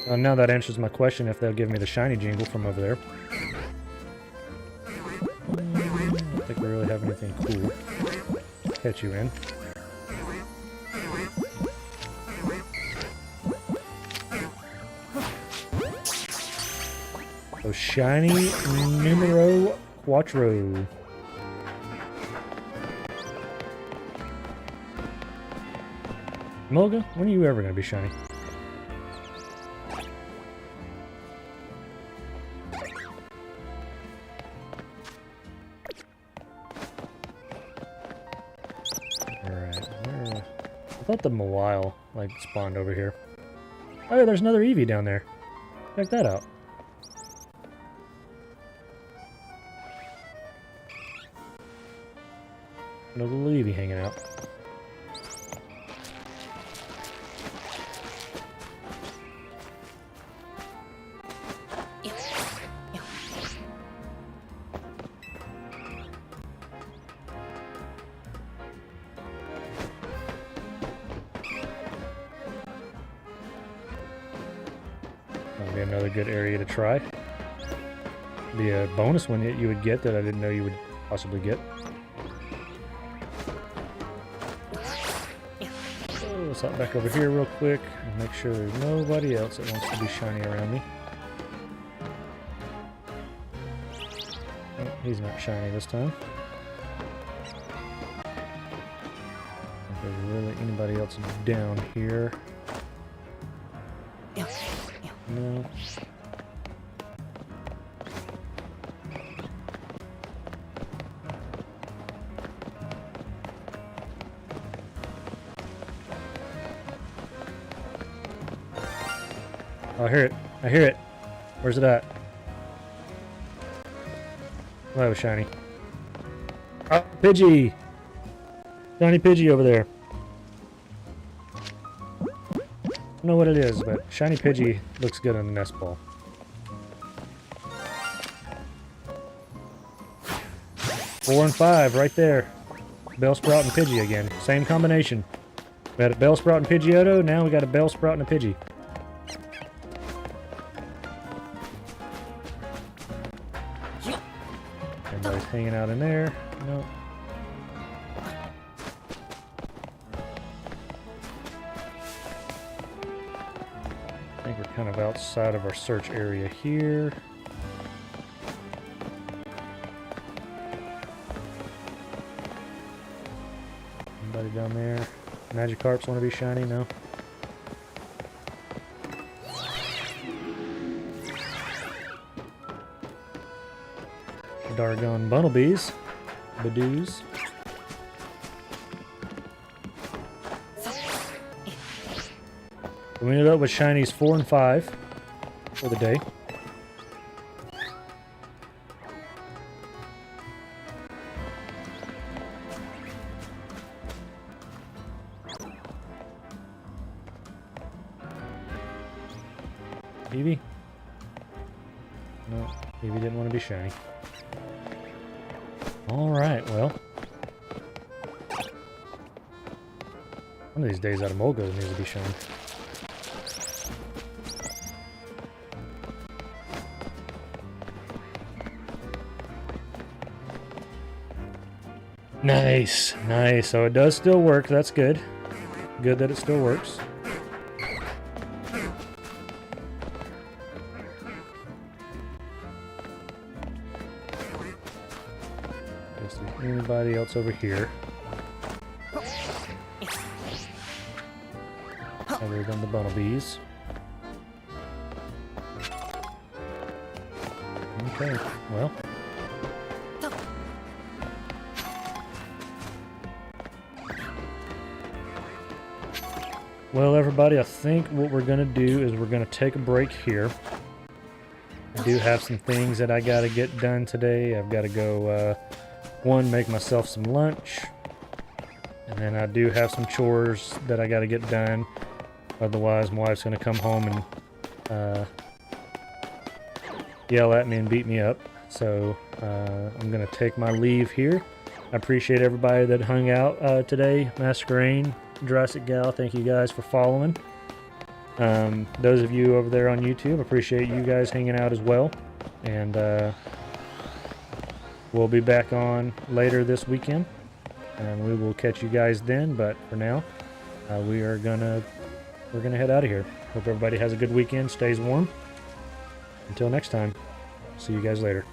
S1: Now that answers my question if they'll give me the shiny jingle from over there. I don't think we really have anything cool. Catch you in. So shiny numero quattro. Mulga, when are you ever going to be shiny? Alright, I thought the Mawile, like, spawned over here. Oh yeah, there's another Eevee down there. Check that out. Another little Eevee hanging out. That'll be another good area to try. Be a bonus one that you would get that I didn't know you would possibly get. So let's hop back over here real quick and make sure there's nobody else that wants to be shiny around me. Oh, he's not shiny this time. If there's really anybody else down here. No. Oh, I hear it. I hear it. Where's it at? Oh, that was shiny. Oh, Pidgey! Shiny Pidgey over there. I don't know what it is, but shiny Pidgey looks good on the nest ball. 4 and 5 right there. Bellsprout and Pidgey again. Same combination. We had a Bellsprout and Pidgeotto, now we got a Bellsprout and a Pidgey. Everybody's hanging out in there. Nope. I think we're kind of outside of our search area here. Anybody down there? Magikarps want to be shiny? No? Dargon Bumblebees. Badoos. We ended up with shinies 4 and 5 for the day. Eevee? No, Eevee didn't want to be shiny. Alright, well. One of these days out of Molgo needs to be shiny. Nice, nice. So it does still work. That's good. Good that it still works. Is there anybody else over here? Other than the Bumblebees. Okay, well. Well, everybody, I think what we're going to do is we're going to take a break here. I do have some things that I got to get done today. I've got to go, one, make myself some lunch. And then I do have some chores that I got to get done. Otherwise, my wife's going to come home and yell at me and beat me up. So I'm going to take my leave here. I appreciate everybody that hung out today. Masquerade, Jurassic Gal, thank you guys for following. Those of you over there on YouTube, appreciate you guys hanging out as well. And we'll be back on later this weekend. And we will catch you guys then. But for now, we're gonna head out of here. Hope everybody has a good weekend, stays warm. Until next time, see you guys later.